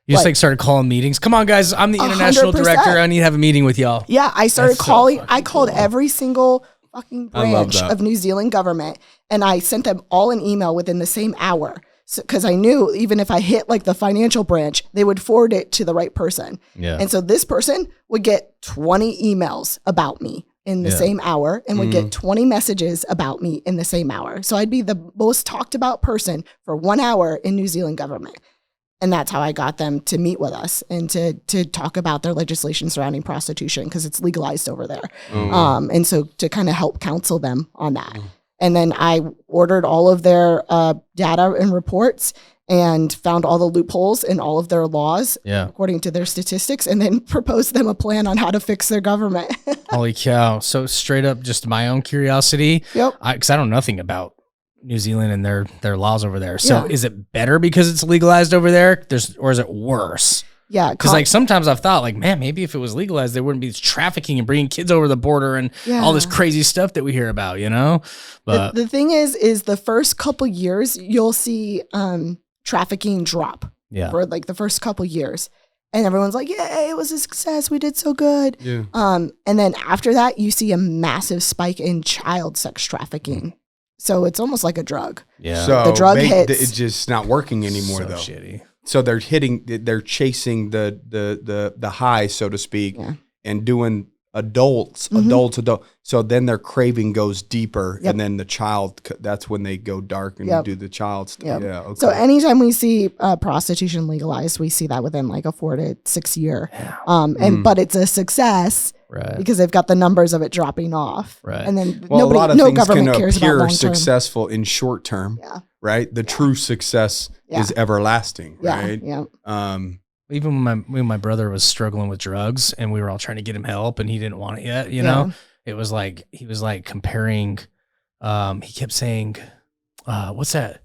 You just started calling meetings. Come on, guys. I'm the international 100%. director. I need to have a meeting with y'all. Yeah, I started calling. So I called every single fucking branch that. of New Zealand government, and I sent them all an email within the same hour. Because I knew even if I hit like the financial branch, they would forward it to the right person. Yeah. And so this person would get 20 emails about me in the same hour, and would get 20 messages about me in the same hour. So I'd be the most talked about person for 1 hour in New Zealand government. And that's how I got them to meet with us and to talk about their legislation surrounding prostitution, because it's legalized over there. And so to kind of help counsel them on that. And then I ordered all of their data and reports and found all the loopholes in all of their laws, according to their statistics, and then proposed them a plan on how to fix their government. Holy cow. So straight up, just my own curiosity. Yep. Because I know nothing about New Zealand and their laws over there. So is it better because it's legalized over there? Or is it worse? Yeah. Because like sometimes I've thought like, man, maybe if it was legalized, there wouldn't be trafficking and bringing kids over the border and all this crazy stuff that we hear about, But the thing is the first couple years, you'll see trafficking drop for like the first couple years. And everyone's like, yeah, it was a success. We did so good. Yeah. And then after that, you see a massive spike in child sex trafficking. So it's almost like a drug. Yeah. So the drug hits. It's just not working anymore, so though. Shitty. So they're chasing the high, so to speak, and doing adult. So then their craving goes deeper, and then the child, that's when they go dark and do the child stuff. Yeah. Okay. So anytime we see prostitution legalized, we see that within like a 4 to 6 year. But it's a success. Right. Because they've got the numbers of it dropping off. Right. And then a lot of no things government can cares about appear long term. successful in short term. Yeah. Right. The true success is everlasting. Right. Yeah. Even when my brother was struggling with drugs and we were all trying to get him help and he didn't want it yet, it was like, he was like comparing, he kept saying, what's that?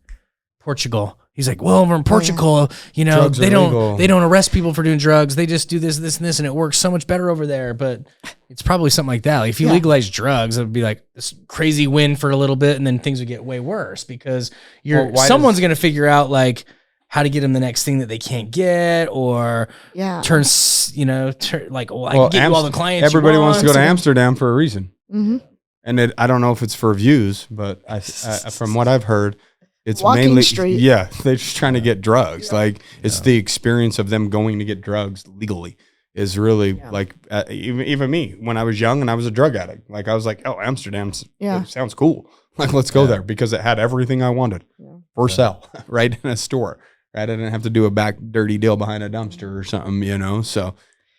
Portugal. He's like, well, over in Portugal, drugs they don't arrest people for doing drugs. They just do this, and this, and it works so much better over there. But it's probably something like that. Like if you legalize drugs, it would be like this crazy win for a little bit, and then things would get way worse because someone's going to figure out like how to get them the next thing that they can't get, or I can get you all the clients. Everybody wants to go to Amsterdam for a reason, and I don't know if it's for views, but I from what I've heard. It's Walking mainly, street. they're just trying to get drugs. Like it's the experience of them going to get drugs legally is really like, even me, when I was young and I was a drug addict, like I was like, oh, Amsterdam sounds cool. Like, let's go there because it had everything I wanted for sale right in a store. Right. I didn't have to do a back dirty deal behind a dumpster or something, So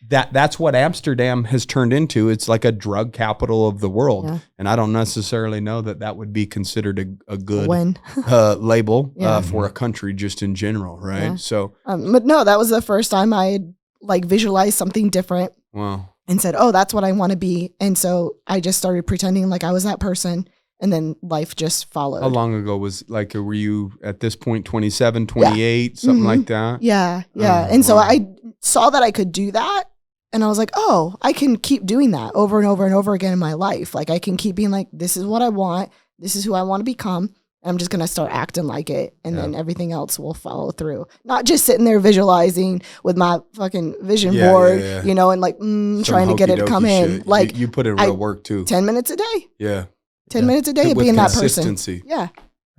that's what Amsterdam has turned into. It's like a drug capital of the world. Yeah. And I don't necessarily know that would be considered a good When. label Yeah. for a country just in general, right? Yeah. So, but no, that was the first time I had like visualized something different wow. and said, oh, that's what I want to be. And so I just started pretending like I was that person. And then life just followed. How long ago were you at this point, 27, 28, something like that? Yeah. Yeah. And so I saw that I could do that. And I was like, oh, I can keep doing that over and over and over again in my life. Like I can keep being like, this is what I want. This is who I want to become. I'm just going to start acting like it. And then everything else will follow through. Not just sitting there visualizing with my fucking vision board, you know, and like trying to get it to come in. Shit. Like you put in real work too. 10 minutes a day. Yeah. 10 minutes a day of With being that person. consistency. Yeah.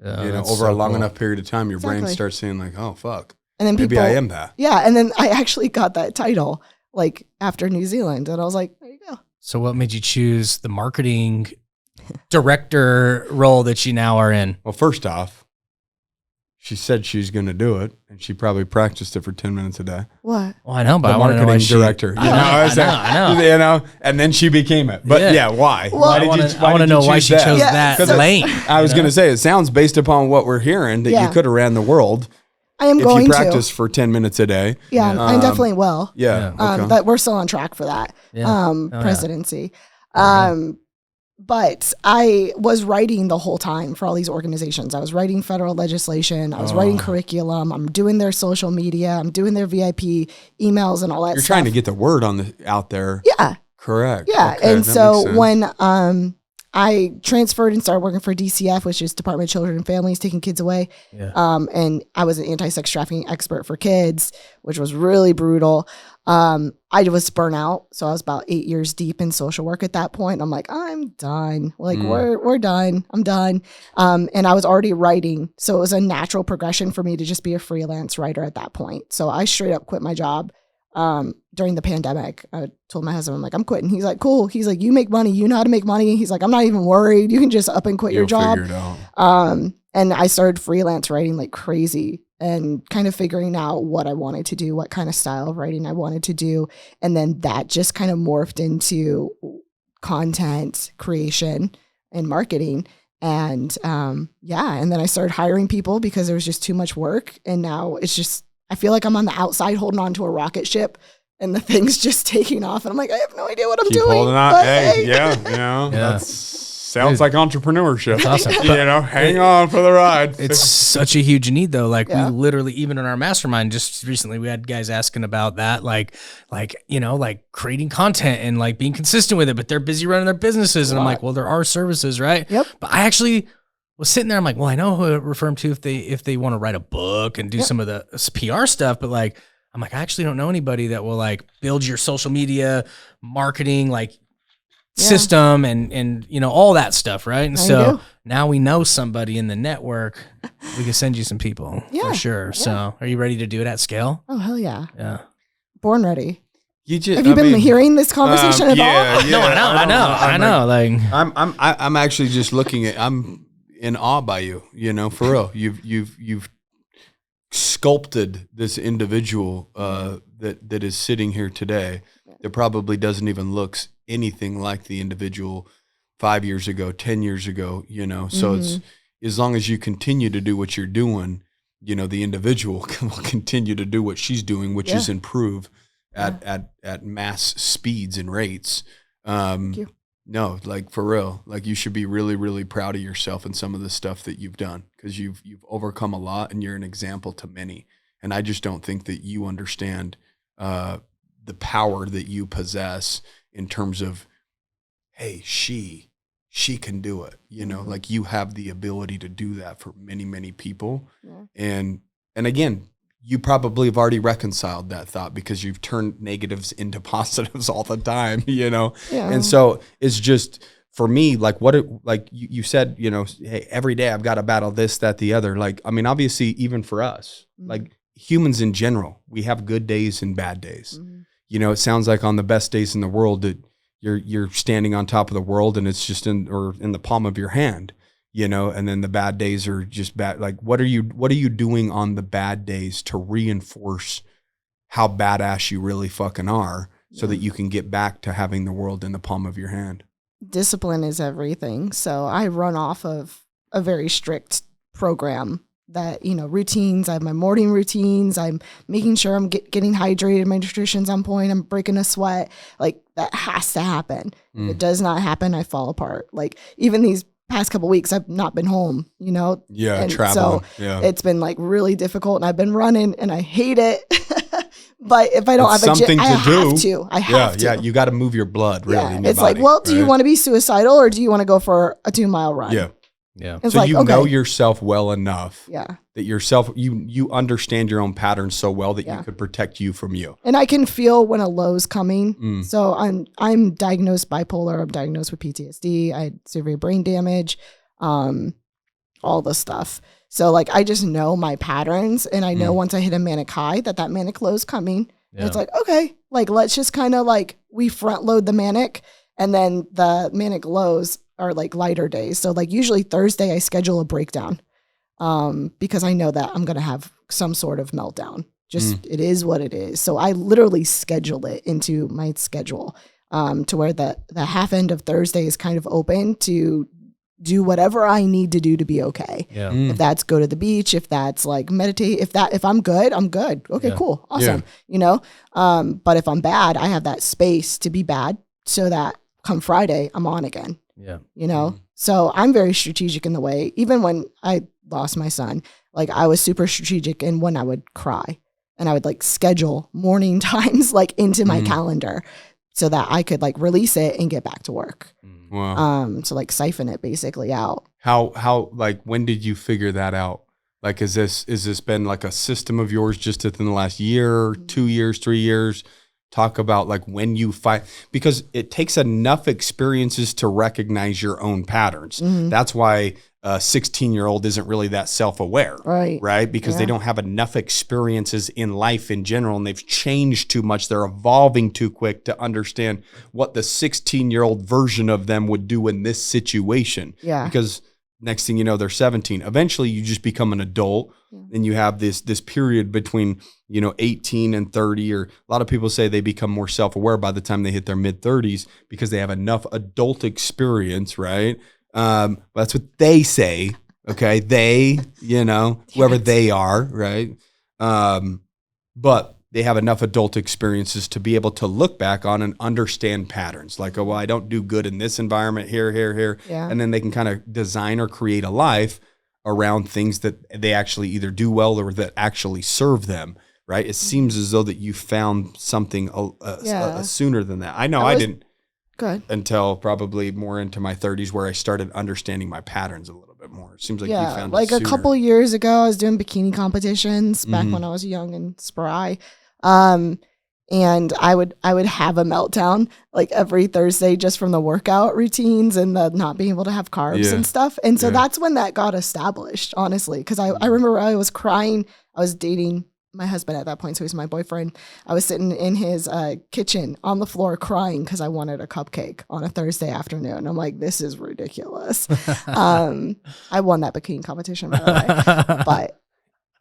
Over a long enough period of time, your brain Exactly. starts saying like, oh, fuck. And then Maybe people, I am that. Yeah. And then I actually got that title like after New Zealand. And I was like, there you go. So what made you choose the marketing director role that you now are in? Well, first off, she said she's going to do it, and she probably practiced it for 10 minutes a day. What? Well, I know, but The I want to know why marketing she, director. I know. You know, and then she became it. But Yeah. why? Well, why I want to did know you why choose she that? chose Yeah, that so- lane. I was going to say, it sounds based upon what we're hearing that Yeah. you could have ran the world I am if going you practiced to. for 10 minutes a day. Yeah, I definitely will. Yeah. Okay. But we're still on track for that Yeah. presidency. yeah. But I was writing the whole time for all these organizations. I was writing federal legislation. I was writing curriculum. I'm doing their social media. I'm doing their VIP emails and all that You're stuff. trying to get the word out there. Yeah. Correct. Yeah. Okay, And that so makes sense. when I transferred and started working for DCF, which is Department of Children and Families, taking kids away. Yeah. And I was an anti-sex trafficking expert for kids, which was really brutal. I was burnt out. So I was about 8 years deep in social work at that point. I'm like, I'm done. Like we're done. I'm done. And I was already writing. So it was a natural progression for me to just be a freelance writer at that point. So I straight up quit my job. During the pandemic, I told my husband, I'm like, I'm quitting. He's like, cool. He's like, you make money. You know how to make money. He's like, I'm not even worried. You can just up and quit your You'll job. figure it out. And I started freelance writing like crazy and kind of figuring out what I wanted to do, what kind of style of writing I wanted to do. And then that just kind of morphed into content creation and marketing. And and then I started hiring people because there was just too much work. And now it's just, I feel like I'm on the outside holding on to a rocket ship and the thing's just taking off. And I'm like, I have no idea what I'm Keep doing. holding on. but Hey, yeah, you know, Yeah. sounds like entrepreneurship. That's awesome. You know, hang on for the ride. It's such a huge need though. Like Yeah. we literally, even in our mastermind just recently, we had guys asking about that, like, you know, like creating content and like being consistent with it, but they're busy running their businesses. And I'm like, well, there are services, right? Yep. But I actually was sitting there. I'm like, well, I know who to refer them to if they want to write a book and do some of the PR stuff, but like, I'm like, I actually don't know anybody that will like build your social media marketing, like system and you know, all that stuff. Right. And Now you so do. now we know somebody in the network. We can send you some people Yeah, for sure. So are you ready to do it at scale? Oh, hell yeah. Yeah. Born ready. You just, Have you been hearing this conversation at all? No, I know. Like, I'm actually just looking at. I'm in awe by you. You know, for real. You've sculpted this individual that is sitting here today. That probably doesn't even look anything like the individual 5 years ago, 10 years ago. You know, so it's as long as you continue to do what you're doing, you know, the individual will continue to do what she's doing, which is improve at mass speeds and rates. Thank you. No, like for real, like you should be really, really proud of yourself and some of the stuff that you've done because you've overcome a lot and you're an example to many. And I just don't think that you understand the power that you possess in terms of, hey, she can do it. You know, like you have the ability to do that for many, many people. Yeah. And again, you probably have already reconciled that thought because you've turned negatives into positives all the time, you know? Yeah. And so it's just, for me, like like you said, you know, hey, every day I've got to battle this, that, the other. Like, I mean, obviously even for us, like humans in general, we have good days and bad days. You know, it sounds like on the best days in the world that you're standing on top of the world and it's just in the palm of your hand. You know, and then the bad days are just bad. Like, what are you doing on the bad days to reinforce how badass you really fucking are so that you can get back to having the world in the palm of your hand. Discipline is everything. So I run off of a very strict program that, routines. I have my morning routines. I'm making sure I'm getting hydrated. My nutrition's on point. I'm breaking a sweat. Like, that has to happen. If it does not happen, I fall apart. Like, even these past couple weeks, I've not been home, Yeah, and traveling. So it's been like really difficult, and I've been running and I hate it. But if I don't have a gym, I have to. I have to. Yeah, you got to move your blood, really. Yeah. In your It's body, like, well, do you right? want to be suicidal or do you want to go for a 2-mile run? Yeah. Yeah. It's So like, you okay. know yourself well enough Yeah. that you understand your own patterns so well that you could protect you from you. And I can feel when a low's coming. Mm. So I'm diagnosed bipolar. I'm diagnosed with PTSD. I had severe brain damage, all the stuff. So like, I just know my patterns, and I know once I hit a manic high that manic low's coming. And it's like, okay, like, let's just kind of like, we front load the manic, and then the manic lows are like lighter days. So like, usually Thursday I schedule a breakdown, because I know that I'm going to have some sort of meltdown. Just it is what it is. So I literally schedule it into my schedule, to where the half end of Thursday is kind of open to do whatever I need to do to be okay. Yeah. If that's go to the beach, if that's like meditate, if I'm good, I'm good. Okay, cool. Awesome. But if I'm bad, I have that space to be bad so that come Friday, I'm on again. Yeah. So I'm very strategic in the way, even when I lost my son, like, I was super strategic in when I would cry, and I would like schedule morning times like into my calendar so that I could like release it and get back to work. Wow. So like siphon it basically out. How like, when did you figure that out? Like, is this been like a system of yours just within the last year, 2 years, 3 years? Talk about like when you fight, because it takes enough experiences to recognize your own patterns. That's why a 16-year-old isn't really that self-aware, right? Because they don't have enough experiences in life in general, and they've changed too much. They're evolving too quick to understand what the 16-year-old version of them would do in this situation. Yeah. Because next thing you know, they're 17. Eventually, you just become an adult, and you have this period between 18 and 30. Or a lot of people say they become more self-aware by the time they hit their mid-30s because they have enough adult experience, right? That's what they say. Okay, they, whoever they are, right? But they have enough adult experiences to be able to look back on and understand patterns. Like, oh, well, I don't do good in this environment, here. Yeah. And then they can kind of design or create a life around things that they actually either do well or that actually serve them, right? It seems as though that you found something sooner than that. I know I didn't until probably more into my 30s, where I started understanding my patterns a little bit more. It seems like you found like it sooner. a couple years ago, I was doing bikini competitions back when I was young and spry. And I would have a meltdown like every Thursday just from the workout routines and the not being able to have carbs and stuff. And so that's when that got established, honestly. Because I remember I was crying. I was dating my husband at that point, so he's my boyfriend. I was sitting in his kitchen on the floor crying because I wanted a cupcake on a Thursday afternoon. I'm like, this is ridiculous. I won that bikini competition, by the way. But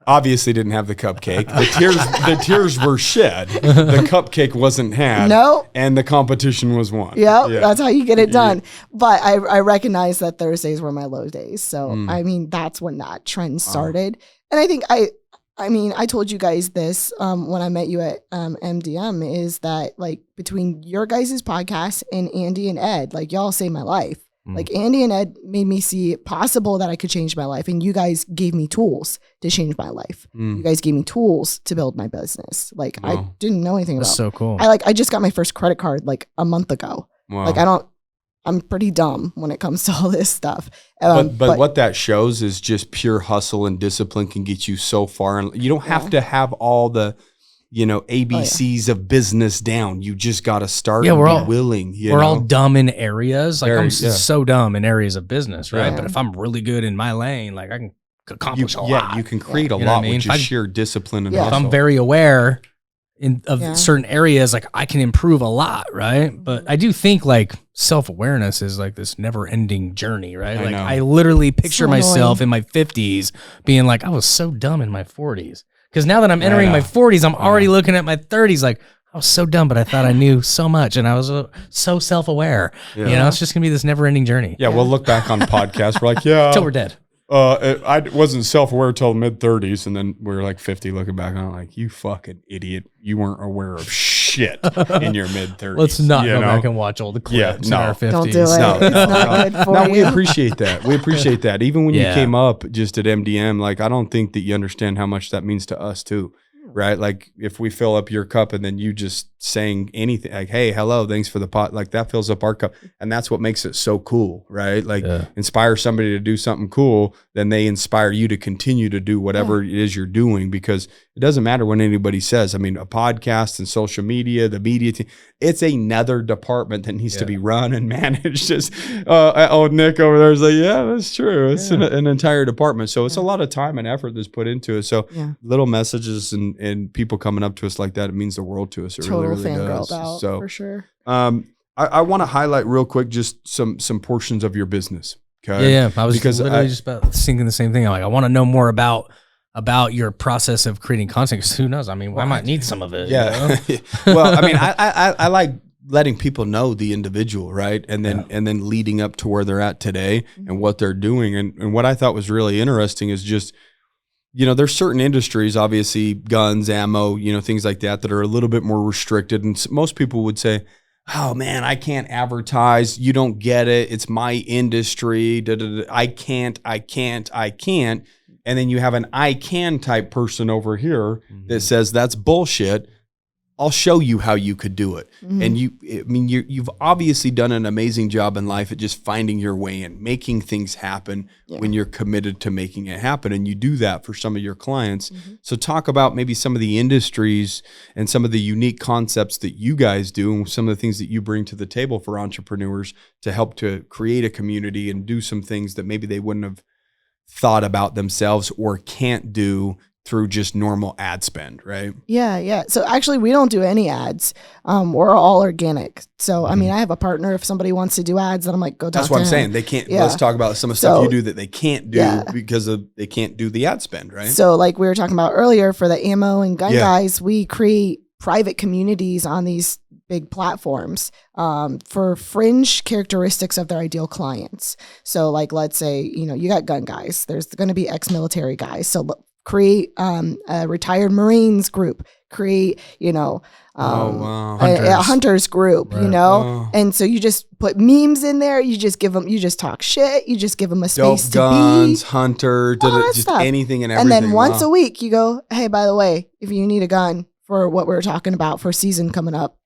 obviously didn't have the cupcake. The tears were shed. The cupcake wasn't had. No. And the competition was won. Yeah, that's how you get it done. But I recognize that Thursdays were my low days. So, I mean, that's when that trend started. And I think I told you guys this when I met you at MDM, is that like between your guys' podcast and Andy and Ed, like y'all saved my life. Like Andy and Ed made me see it possible that I could change my life. And you guys gave me tools to change my life. You guys gave me tools to build my business. Like I didn't know anything about. That's so cool. I just got my first credit card like a month ago. Wow. Like I'm pretty dumb when it comes to all this stuff. But what that shows is just pure hustle and discipline can get you so far. And you don't have to have all the, ABCs of business down. You just got to start and be willing. We're all dumb in areas. Like I'm so so dumb in areas of business, right? But if I'm really good in my lane, like I can accomplish a lot. Yeah, you can create a lot with just sheer discipline and hustle. If I'm very aware of certain areas, like I can improve a lot, right? But I do think like self-awareness is like this never-ending journey, right? Like I literally picture myself in my 50s being like, I was so dumb in my 40s. Because now that I'm entering my 40s, I'm already looking at my 30s like, I was so dumb, but I thought I knew so much, and I was so self-aware. You know, it's just gonna be this never-ending journey. Yeah, we'll look back on the podcast. We're like, yeah, Till we're dead. I wasn't self-aware till mid-30s, and then we were like 50 looking back on it, like, you fucking idiot. You weren't aware of shit in your mid-30s. Let's not go back and watch all the clips in our 50s. Don't do it. No, It's not good for no, you. we appreciate that. We appreciate that. Even when you Yeah. came up just at MDM, like, I don't think that you understand how much that means to us too. Right? Like, if we fill up your cup and then you just saying anything like, hey, hello, thanks for the pot, like, that fills up our cup. And that's what makes it so cool, right? Like, inspire somebody to do something cool, then they inspire you to continue to do whatever it is you're doing, because it doesn't matter what anybody says. I mean, a podcast and social media, the media team, it's another department that needs to be run and managed. Just Nick over there is like, yeah, that's true. It's an entire department. So it's a lot of time and effort that's put into it. So little messages and people coming up to us like that, it means the world to us. It Total really fangirled does. out, So for sure. I want to highlight real quick just some portions of your business. Okay. Yeah. I was literally just about thinking the same thing. I'm like, I want to know more about your process of creating content, because who knows? I mean, I might need some of it. Yeah. You know? Well, I mean, I like letting people know the individual, right? And then leading up to where they're at today and what they're doing. And what I thought was really interesting is just, you know, there's certain industries, obviously guns, ammo, you know, things like that are a little bit more restricted. And most people would say, oh man, I can't advertise. You don't get it. It's my industry. I can't. And then you have an I can type person over here that says that's bullshit. I'll show you how you could do it. And you've obviously done an amazing job in life at just finding your way in, making things happen when you're committed to making it happen. And you do that for some of your clients. So talk about maybe some of the industries and some of the unique concepts that you guys do and some of the things that you bring to the table for entrepreneurs to help to create a community and do some things that maybe they wouldn't have thought about themselves or can't do through just normal ad spend, right? Yeah. So actually, we don't do any ads. We're all organic. So, I mean, I have a partner. If somebody wants to do ads, then I'm like, go talk to him. That's what I'm saying. They can't, let's talk about some of the stuff you do that they can't do because they can't do the ad spend, right? So like we were talking about earlier, for the ammo and gun guys, we create private communities on these big platforms for fringe characteristics of their ideal clients. So like, let's say, you know, you got gun guys, there's going to be ex-military guys. So create a retired Marines group, create, you know, a hunters group, you know? And so you just put memes in there. You just give them, you just talk shit. You just give them a space to guns, be. hunter, just stuff. anything and everything. And then once a week you go, hey, by the way, if you need a gun for what we're talking about for season coming up,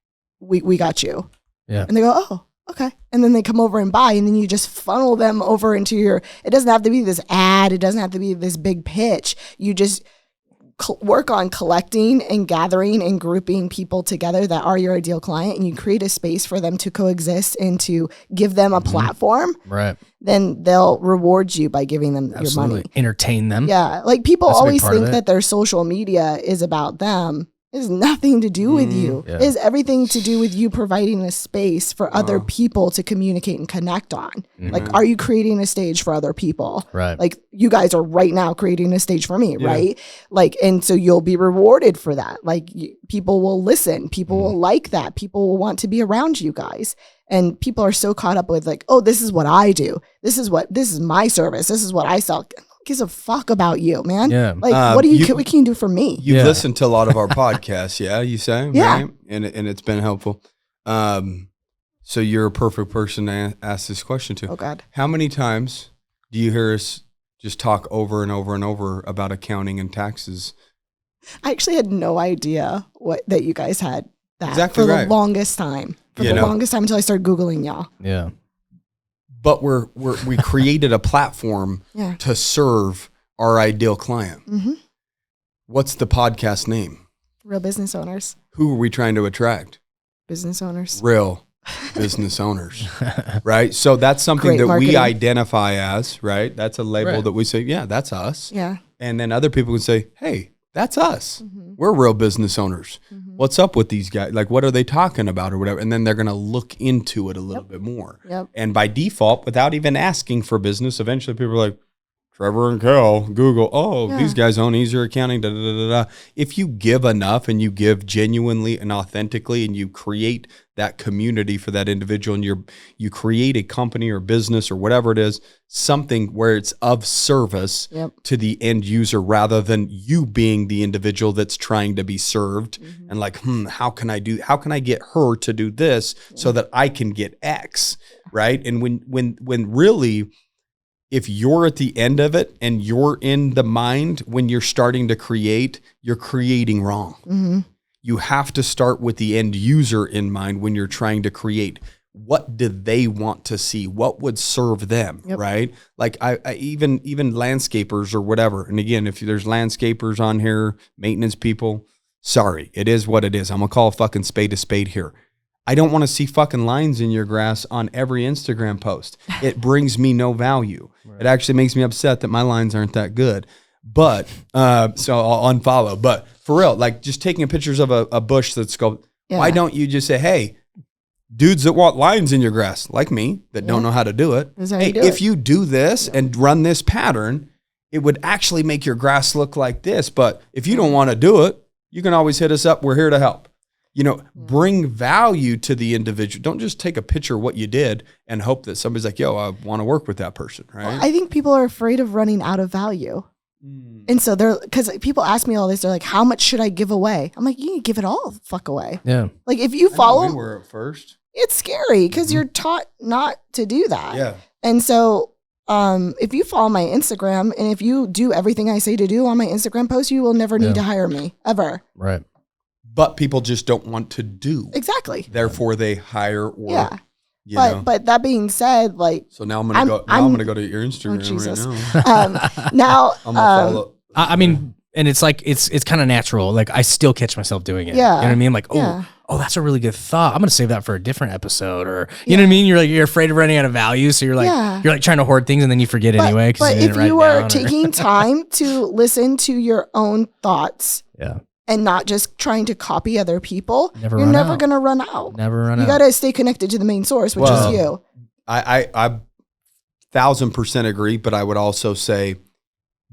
we got you. Yeah. And they go, oh, okay. And then they come over and buy, and then you just funnel them over into your, it doesn't have to be this ad. It doesn't have to be this big pitch. You just work on collecting and gathering and grouping people together that are your ideal client, and you create a space for them to coexist and to give them a platform. Right. Then they'll reward you by giving them your money. Entertain them. Yeah. Like people That's a big always part of think it. that their social media is about them. It has nothing to do with you. Yeah. It has everything to do with you providing a space for other people to communicate and connect on. Like, are you creating a stage for other people? Right. Like, you guys are right now creating a stage for me, right? Like, and so you'll be rewarded for that. Like, people will listen. People will like that. People will want to be around you guys. And people are so caught up with like, oh, this is what I do. This is my service. This is what I sell. Gives a fuck about you, man. Yeah. Like, what can you do for me? You've listened to a lot of our podcasts, you say? Yeah. Right? And it's been helpful. So you're a perfect person to ask this question to. Oh, God. How many times do you hear us just talk over and over and over about accounting and taxes? I actually had no idea that you guys had that Exactly for right. the longest time. Longest time until I started Googling y'all. Yeah. But we created a platform to serve our ideal client. What's the podcast name? Real business owners. Who are we trying to attract? Business owners. Real business owners, right? So that's something Great that marketing. we identify as, right? That's a label that we say, yeah, that's us. Yeah. And then other people can say, hey, that's us. We're real business owners. What's up with these guys? Like, what are they talking about or whatever? And then they're going to look into it a little bit more. Yep. And by default, without even asking for business, eventually people are like, Trevor and Kale, Google, Yeah. these guys own Easier Accounting, da, da, da, da, da. If you give enough and you give genuinely and authentically and you create that community for that individual and you create a company or business or whatever it is, something where it's of service to the end user rather than you being the individual that's trying to be served and like, how can I get her to do this so that I can get X, right? And when really, if you're at the end of it and you're in the mind when you're starting to create, you're creating wrong. You have to start with the end user in mind when you're trying to create. What do they want to see? What would serve them, right? Like I even landscapers or whatever. And again, if there's landscapers on here, maintenance people, sorry, it is what it is. I'm gonna call a fucking spade a spade here. I don't want to see fucking lines in your grass on every Instagram post. It brings me no value. Right. It actually makes me upset that my lines aren't that good. But so I'll unfollow. But for real, like just taking pictures of a bush that's scoped. Why don't you just say, hey, dudes that want lines in your grass, like me, that don't know how to do it. Hey, if you do this and run this pattern, it would actually make your grass look like this. But if you don't want to do it, you can always hit us up. We're here to help. Bring value to the individual. Don't just take a picture of what you did and hope that somebody's like, yo, I want to work with that person, right? Well, I think people are afraid of running out of value. And so because people ask me all this, they're like, how much should I give away? I'm like, you can give it all the fuck away. Yeah. Like if you follow, we were at first. It's scary because you're taught not to do that. Yeah. And so if you follow my Instagram and if you do everything I say to do on my Instagram post, you will never need to hire me ever. Right. But people just don't want to do. Exactly. Therefore they hire or But that being said, like so now I'm gonna go to your Instagram right now. Now I'm gonna follow. I mean, and it's like it's kind of natural. Like I still catch myself doing it. Yeah. You know what I mean? Like, oh, that's a really good thought. I'm gonna save that for a different episode, or you know what I mean? You're afraid of running out of value, so you're like trying to hoard things and then you forget anyway. But if you are taking time to listen to your own thoughts, and not just trying to copy other people, you're never going to run out. Never run out. You got to stay connected to the main source, which is you. I 1000% agree, but I would also say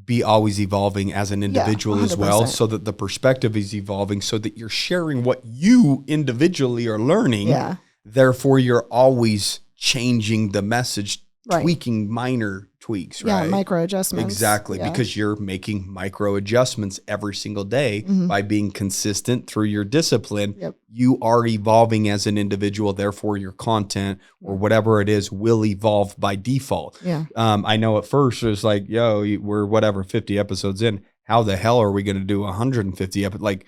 be always evolving as an individual as well, so that the perspective is evolving, so that you're sharing what you individually are learning. Yeah. Therefore, you're always changing the message, tweaking minor tweaks, right? Yeah, micro adjustments. Exactly, because you're making micro adjustments every single day by being consistent through your discipline. You are evolving as an individual, therefore your content or whatever it is will evolve by default. I know at first it was like, yo, we're 50 episodes in. How the hell are we going to do 150 episodes? Like,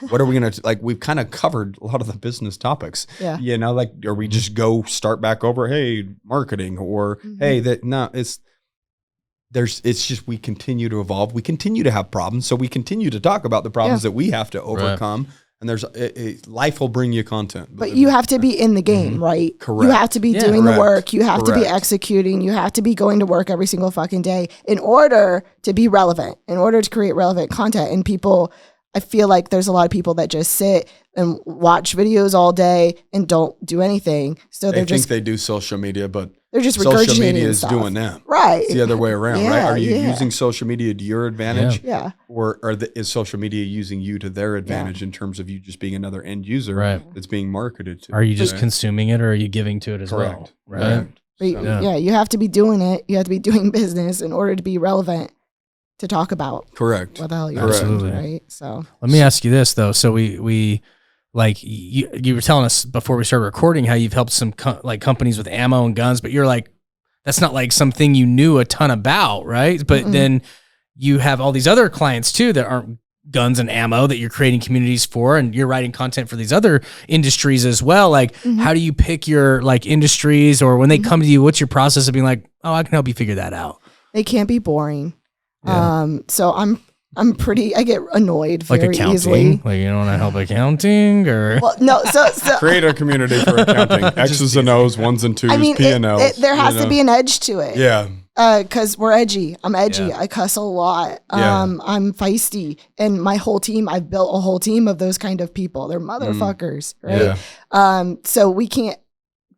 what are we going to, like, we've kind of covered a lot of the business topics, like, or we just go start back over, hey, marketing, or hey, it's just, we continue to evolve. We continue to have problems. So we continue to talk about the problems that we have to overcome. Right. And life will bring you content. But you have to be in the game, right? Correct. You have to be doing the work. You have to be executing. You have to be going to work every single fucking day in order to be relevant, in order to create relevant content. And people, I feel like there's a lot of people that just sit and watch videos all day and don't do anything. So they think they do social media, but they're just social media is stuff. Doing them. Right. It's the other way around, right? Are you using social media to your advantage? Yeah. Or is social media using you to their advantage in terms of you just being another end user that's being marketed to? Are you just consuming it, or are you giving to it as well? Right. But you have to be doing it. You have to be doing business in order to be relevant to talk about. Correct. What the hell you're Absolutely. doing, right? So let me ask you this though. So we like you were telling us before we started recording how you've helped some companies with ammo and guns, but you're like, that's not like something you knew a ton about, right? But then you have all these other clients too that aren't guns and ammo that you're creating communities for, and you're writing content for these other industries as well. Like, how do you pick your like industries, or when they come to you, what's your process of being like, oh, I can help you figure that out? They can't be boring. So I'm pretty, I get annoyed very easily. Like, you don't want to help accounting, or? Well, no, so create a community for accounting. X's and O's, ones and twos, I mean, P&Ls. There has to be an edge to it. Yeah. Cause we're edgy. I'm edgy. I cuss a lot. I'm feisty, and my whole team, I've built a whole team of those kind of people. They're motherfuckers, right? So we can't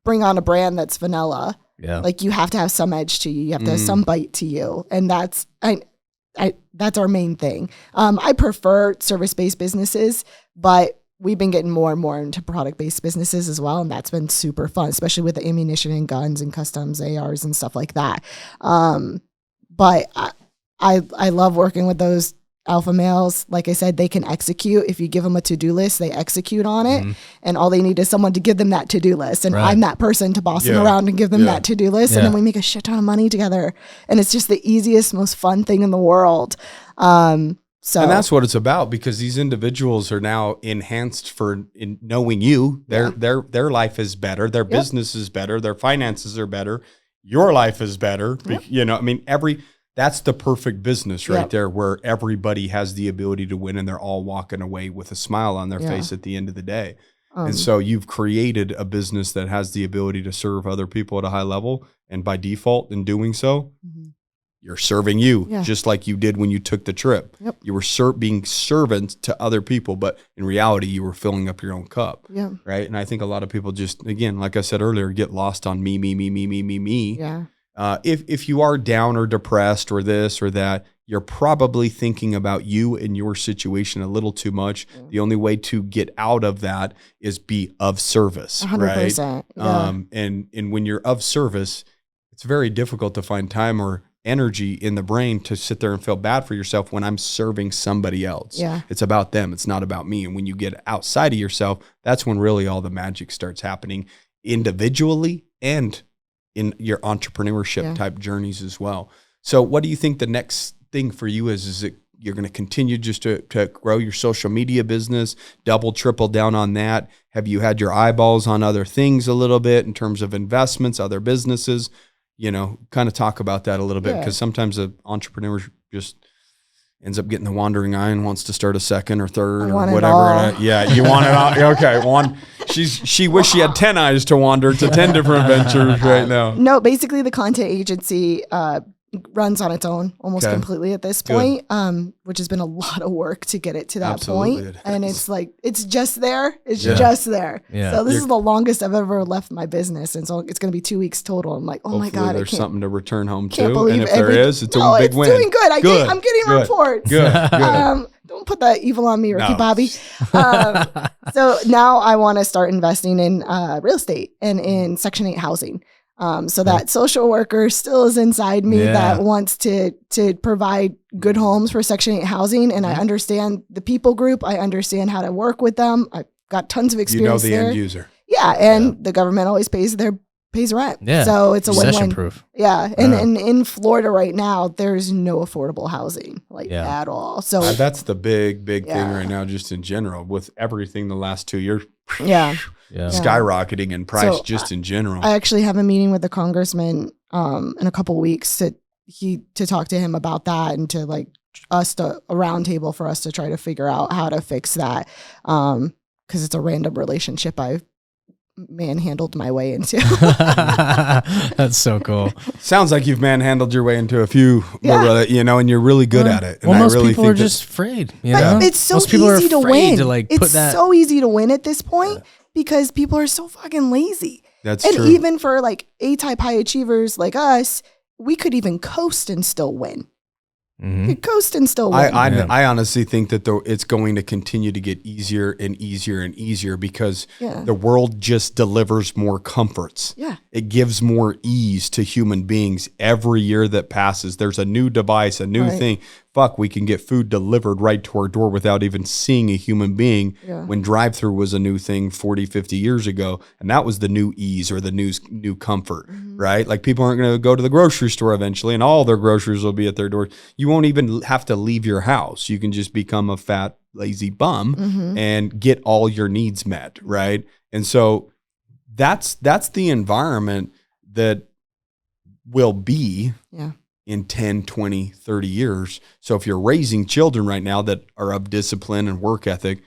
bring on a brand that's vanilla. Yeah. Like you have to have some edge to you. You have to have some bite to you. And that's our main thing. I prefer service-based businesses, but we've been getting more and more into product-based businesses as well. And that's been super fun, especially with the ammunition and guns and customs ARs and stuff like that. But I love working with those alpha males. Like I said, they can execute. If you give them a to-do list, they execute on it. And all they need is someone to give them that to-do list. And I'm that person to boss them around and give them that to-do list. And then we make a shit ton of money together. And it's just the easiest, most fun thing in the world. And that's what it's about, because these individuals are now enhanced in knowing you. Their life is better. Their business is better. Their finances are better. Your life is better. You know, I mean, that's the perfect business right there, where everybody has the ability to win and they're all walking away with a smile on their face at the end of the day. And so you've created a business that has the ability to serve other people at a high level. And by default, in doing so, you're serving you just like you did when you took the trip. You were being servant to other people, but in reality, you were filling up your own cup. Right. And I think a lot of people just, again, like I said earlier, get lost on me. If you are down or depressed or this or that, you're probably thinking about you and your situation a little too much. The only way to get out of that is be of service, 100%, right? And when you're of service, it's very difficult to find time or energy in the brain to sit there and feel bad for yourself when I'm serving somebody else. It's about them. It's not about me. And when you get outside of yourself, that's when really all the magic starts happening individually and in your entrepreneurship type journeys as well. So what do you think the next thing for you is? Is it you're going to continue just to grow your social media business, double, triple down on that? Have you had your eyeballs on other things a little bit in terms of investments, other businesses? You know, kind of talk about that a little bit, because sometimes an entrepreneur just ends up getting the wandering eye and wants to start a second or third or whatever. You want it all. Okay. She wished she had 10 eyes to wander to 10 different ventures right now. No, basically the content agency runs on its own almost completely at this point, which has been a lot of work to get it to that point. And it's like, it's just there. It's just there. So this is the longest I've ever left my business. And so it's going to be 2 weeks total. I'm like, oh my God. There's something to return home to. And if there is, it's a big win. It's doing good. I'm getting reports. Good. Don't put that evil on me, Ricky Bobby. So now I want to start investing in real estate and in Section 8 housing. So that social worker still is inside me that wants to provide good homes for Section 8 housing. And I understand the people group. I understand how to work with them. I've got tons of experience there. End user. Yeah. And the government always pays rent. Yeah. So it's a win-win. Recession-proof. Yeah. And in Florida right now, there's no affordable housing at all. So that's the big thing right now, just in general, with everything the last 2 years. Skyrocketing in price, just in general. I actually have a meeting with the congressman in a couple of weeks to talk to him about that, and to a round table for us to try to figure out how to fix that, because it's a random relationship I've manhandled my way into. That's so cool. Sounds like you've manhandled your way into a few, and you're really good at it. And well, most people are just afraid. It's so easy to win. It's so easy to win at this point because people are so fucking lazy. That's true. And even for A-type high achievers like us, we could even coast and still win. Coast and still win. I honestly think that it's going to continue to get easier and easier and easier, because the world just delivers more comforts. It gives more ease to human beings every year that passes. There's a new device, a new thing. We can get food delivered right to our door without even seeing a human being, when drive-through was a new thing 40, 50 years ago. And that was the new ease or the new comfort, right? Like, people aren't going to go to the grocery store eventually and all their groceries will be at their door. You won't even have to leave your house. You can just become a fat, lazy bum and get all your needs met, right? And so that's the environment that will be in 10, 20, 30 years. So if you're raising children right now that are of discipline and work ethic,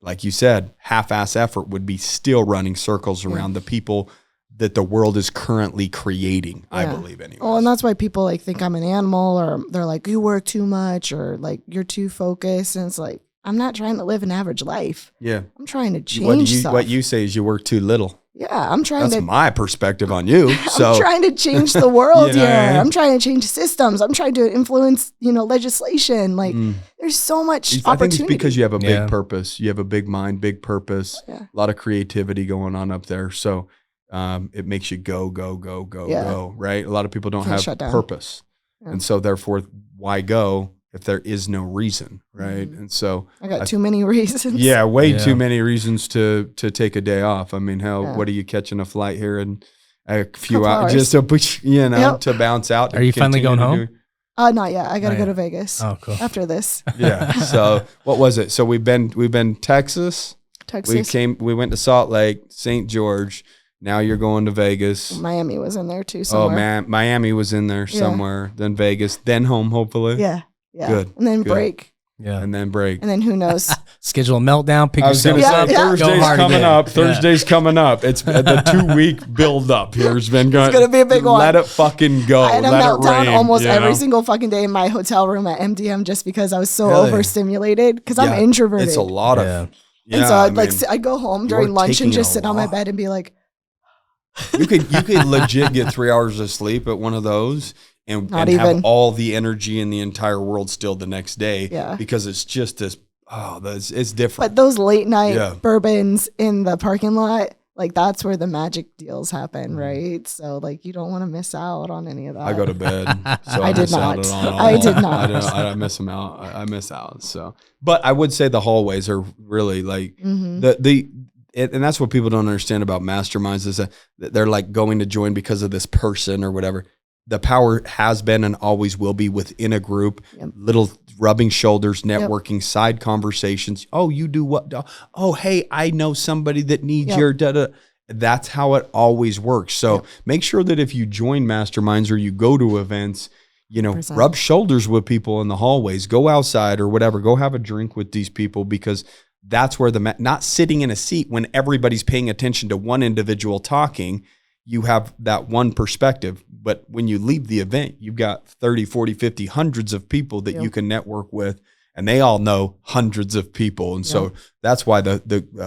like you said, half-ass effort would be still running circles around the people that the world is currently creating, I believe, anyway. Well, and that's why people think I'm an animal, or they're like, you work too much, or you're too focused. And it's like, I'm not trying to live an average life. I'm trying to change stuff. What you say is you work too little. Yeah, I'm trying That's to. my perspective on you. So I'm trying to change the world You know what I here. mean? I'm trying to change systems. I'm trying to influence, legislation. Like, there's so much I think opportunity. it's because you have a big Yeah. purpose. You have a big mind, big purpose. Yeah. A lot of creativity going on up there. So it makes you go, Yeah. go. Right? A lot of people don't Can't have shut down. purpose, Yeah. and so therefore, why go if there is no reason, right? And so I got too many reasons. yeah, way Yeah. too many reasons to take a day off. I mean, hell, Yeah. what are you catching a flight here in a few Couple hours hours. just to Yep. to bounce out? Are you finally continue going to home? do- Not yet. I got to Not go to yet. Vegas Oh, cool. after this. Yeah. So what was it? So we've been Texas. Texas. We went to Salt Lake, St. George. Now you're going to Vegas. Miami was in there too Oh somewhere. man, Miami was in there Yeah. somewhere. Then Vegas, then home hopefully. Yeah. Yeah. Good, And then good. break. Yeah. And then break. And then who knows? Schedule a meltdown. Pick I was going yourself to say up. Yeah. Go Thursday's hard coming again. up. Yeah. Thursday's coming up. It's the 2-week build up here has been going. It's gonna be a big one. Let it fucking go. I had a Let it meltdown rain, almost you every know? single fucking day in my hotel room at MDM just because I was so Really? overstimulated because Yeah, I'm introverted. It's a lot of. Yeah. And so I I'd mean, I'd go home you're during lunch and taking just a sit on my lot. bed and be like, you could legit get 3 hours of sleep at one of those and Not have even. all the energy in the entire world still the next day. Yeah. Because it's just this. Oh, it's different. but those late night Yeah. bourbons in the parking lot, like that's where the magic deals happen, Mm-hmm. right? So like you don't want to miss out on any of that. I go to bed, so I did miss out not. on all. I did not. I miss them out. I miss out. So, but I would say the hallways are really like Mhm. and that's what people don't understand about masterminds is that they're like going to join because of this person or whatever. The power has been and always will be within a group. Yep. Little rubbing shoulders, networking, side conversations. Oh, you do what? Oh, hey, I know somebody that needs Yep. your da-da. That's how it always works. So make sure that if you join masterminds or you go to events, 100%. rub shoulders with people in the hallways, go outside or whatever, go have a drink with these people because that's where not sitting in a seat when everybody's paying attention to one individual talking, you have that one perspective. But when you leave the event, you've got 30, 40, 50, hundreds of people that you can network with, and they all know hundreds of people. And so that's why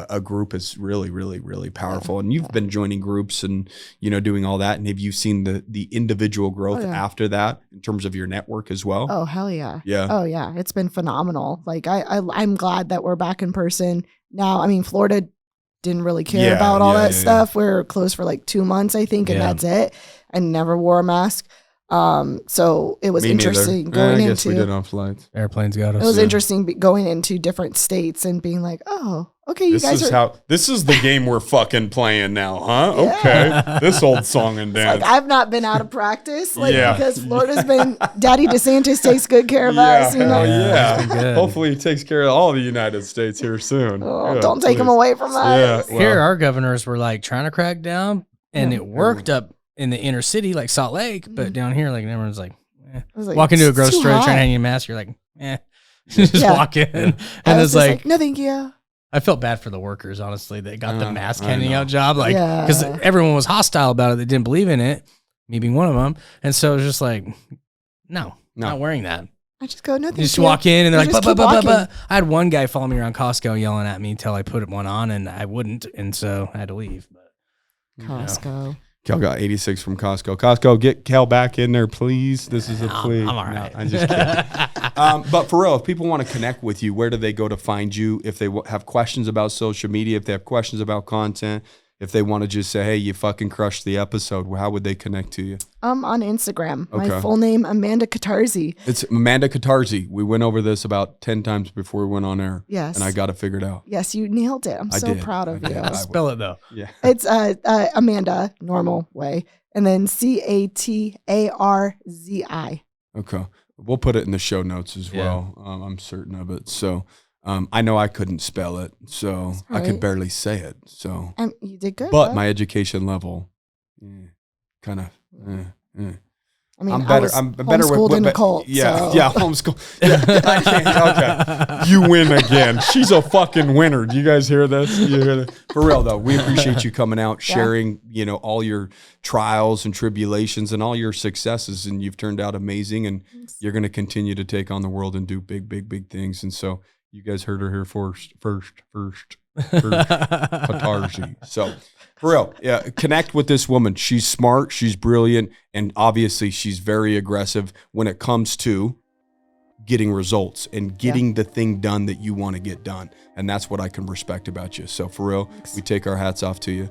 a group is really, really, really powerful. And you've been joining groups and, doing all that. And have you seen the individual growth after that in terms of your network as well? Oh, hell yeah. Yeah. Oh yeah. It's been phenomenal. Like I'm glad that we're back in person now. I mean, Florida didn't really care about all that stuff. We're closed for like 2 months, I think, and that's it. I never wore a mask. So it was Me neither. interesting going I guess we into. did on flights. Airplanes got us. It was interesting going into different states and being like, oh, okay, you guys are. This is the game we're fucking playing now, huh? Yeah. Okay. This old song and dance. Like I've not been out of practice, Yeah. because Florida's been. Daddy DeSantis takes good care of us. You know, Yeah, it's been good. Hopefully he takes care of all the United States here soon. Oh, Yeah, don't take them please. away from us. Yeah. Here, Well, our governors were like trying to crack down, and it worked up in the inner city, like Salt Lake. But down here, like everyone's like, I was like, walk into a "It's grocery too store, trying hot." to hang your mask. You're like, just Yeah. walk in, I and was it's just like, no, thank you. I felt bad for the workers, honestly. They got the mask I handing know. out job, like, Yeah. because everyone was hostile about it. They didn't believe in it. Me being one of them, and so it was just like, no, not wearing that. I just go, no, thank You just you. walk in and they're You like, just keep walking. I had one guy follow me around Costco yelling at me until I put one on, and I wouldn't, and so I had to leave. But Costco. Cal got 86 from Costco. Costco, get Cal back in there, please. This is a plea. I'm all right. No, I'm just kidding. But for real, if people want to connect with you, where do they go to find you? If they have questions about social media, if they have questions about content, if they want to just say, hey, you fucking crushed the episode, how would they connect to you? I'm on Instagram. Okay. My full name, Amanda Catarzi. It's Amanda Catarzi. We went over this about 10 times before we went on air. Yes. And I got it figured out. Yes, you nailed it. I'm I so did. proud of I you. did. I spell it though. Yeah. It's Amanda, normal way. And then Catarzi. Okay. We'll put it in the show notes as well. I'm certain of it. So I know I couldn't spell it, so I could right. barely say it. So, You did good. but bud. my education level, kind of. I mean, I'm I better. was I'm better homeschooled with in a cult. Yeah, so. yeah, homeschool. Yeah, I can't, okay, you win again. She's a fucking winner. Do you guys hear this? You hear that? For real though, we appreciate you coming out, sharing, all your trials and tribulations and all your successes, and you've turned out amazing. And you're going to continue to take on the world and do big, big, big things. And so you guys heard her here first. Catarzi. So for real, yeah, connect with this woman. She's smart, she's brilliant, and obviously she's very aggressive when it comes to getting results and getting the thing done that you want to get done. And that's what I can respect about you. So for real, we take our hats off to you.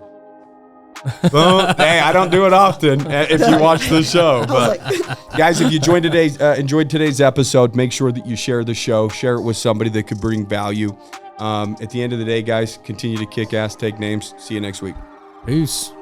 Hey, I don't do it often if you watch the show. But guys, if you enjoyed today's episode, make sure that you share the show. Share it with somebody that could bring value. At the end of the day, guys, continue to kick ass, take names. See you next week. Peace.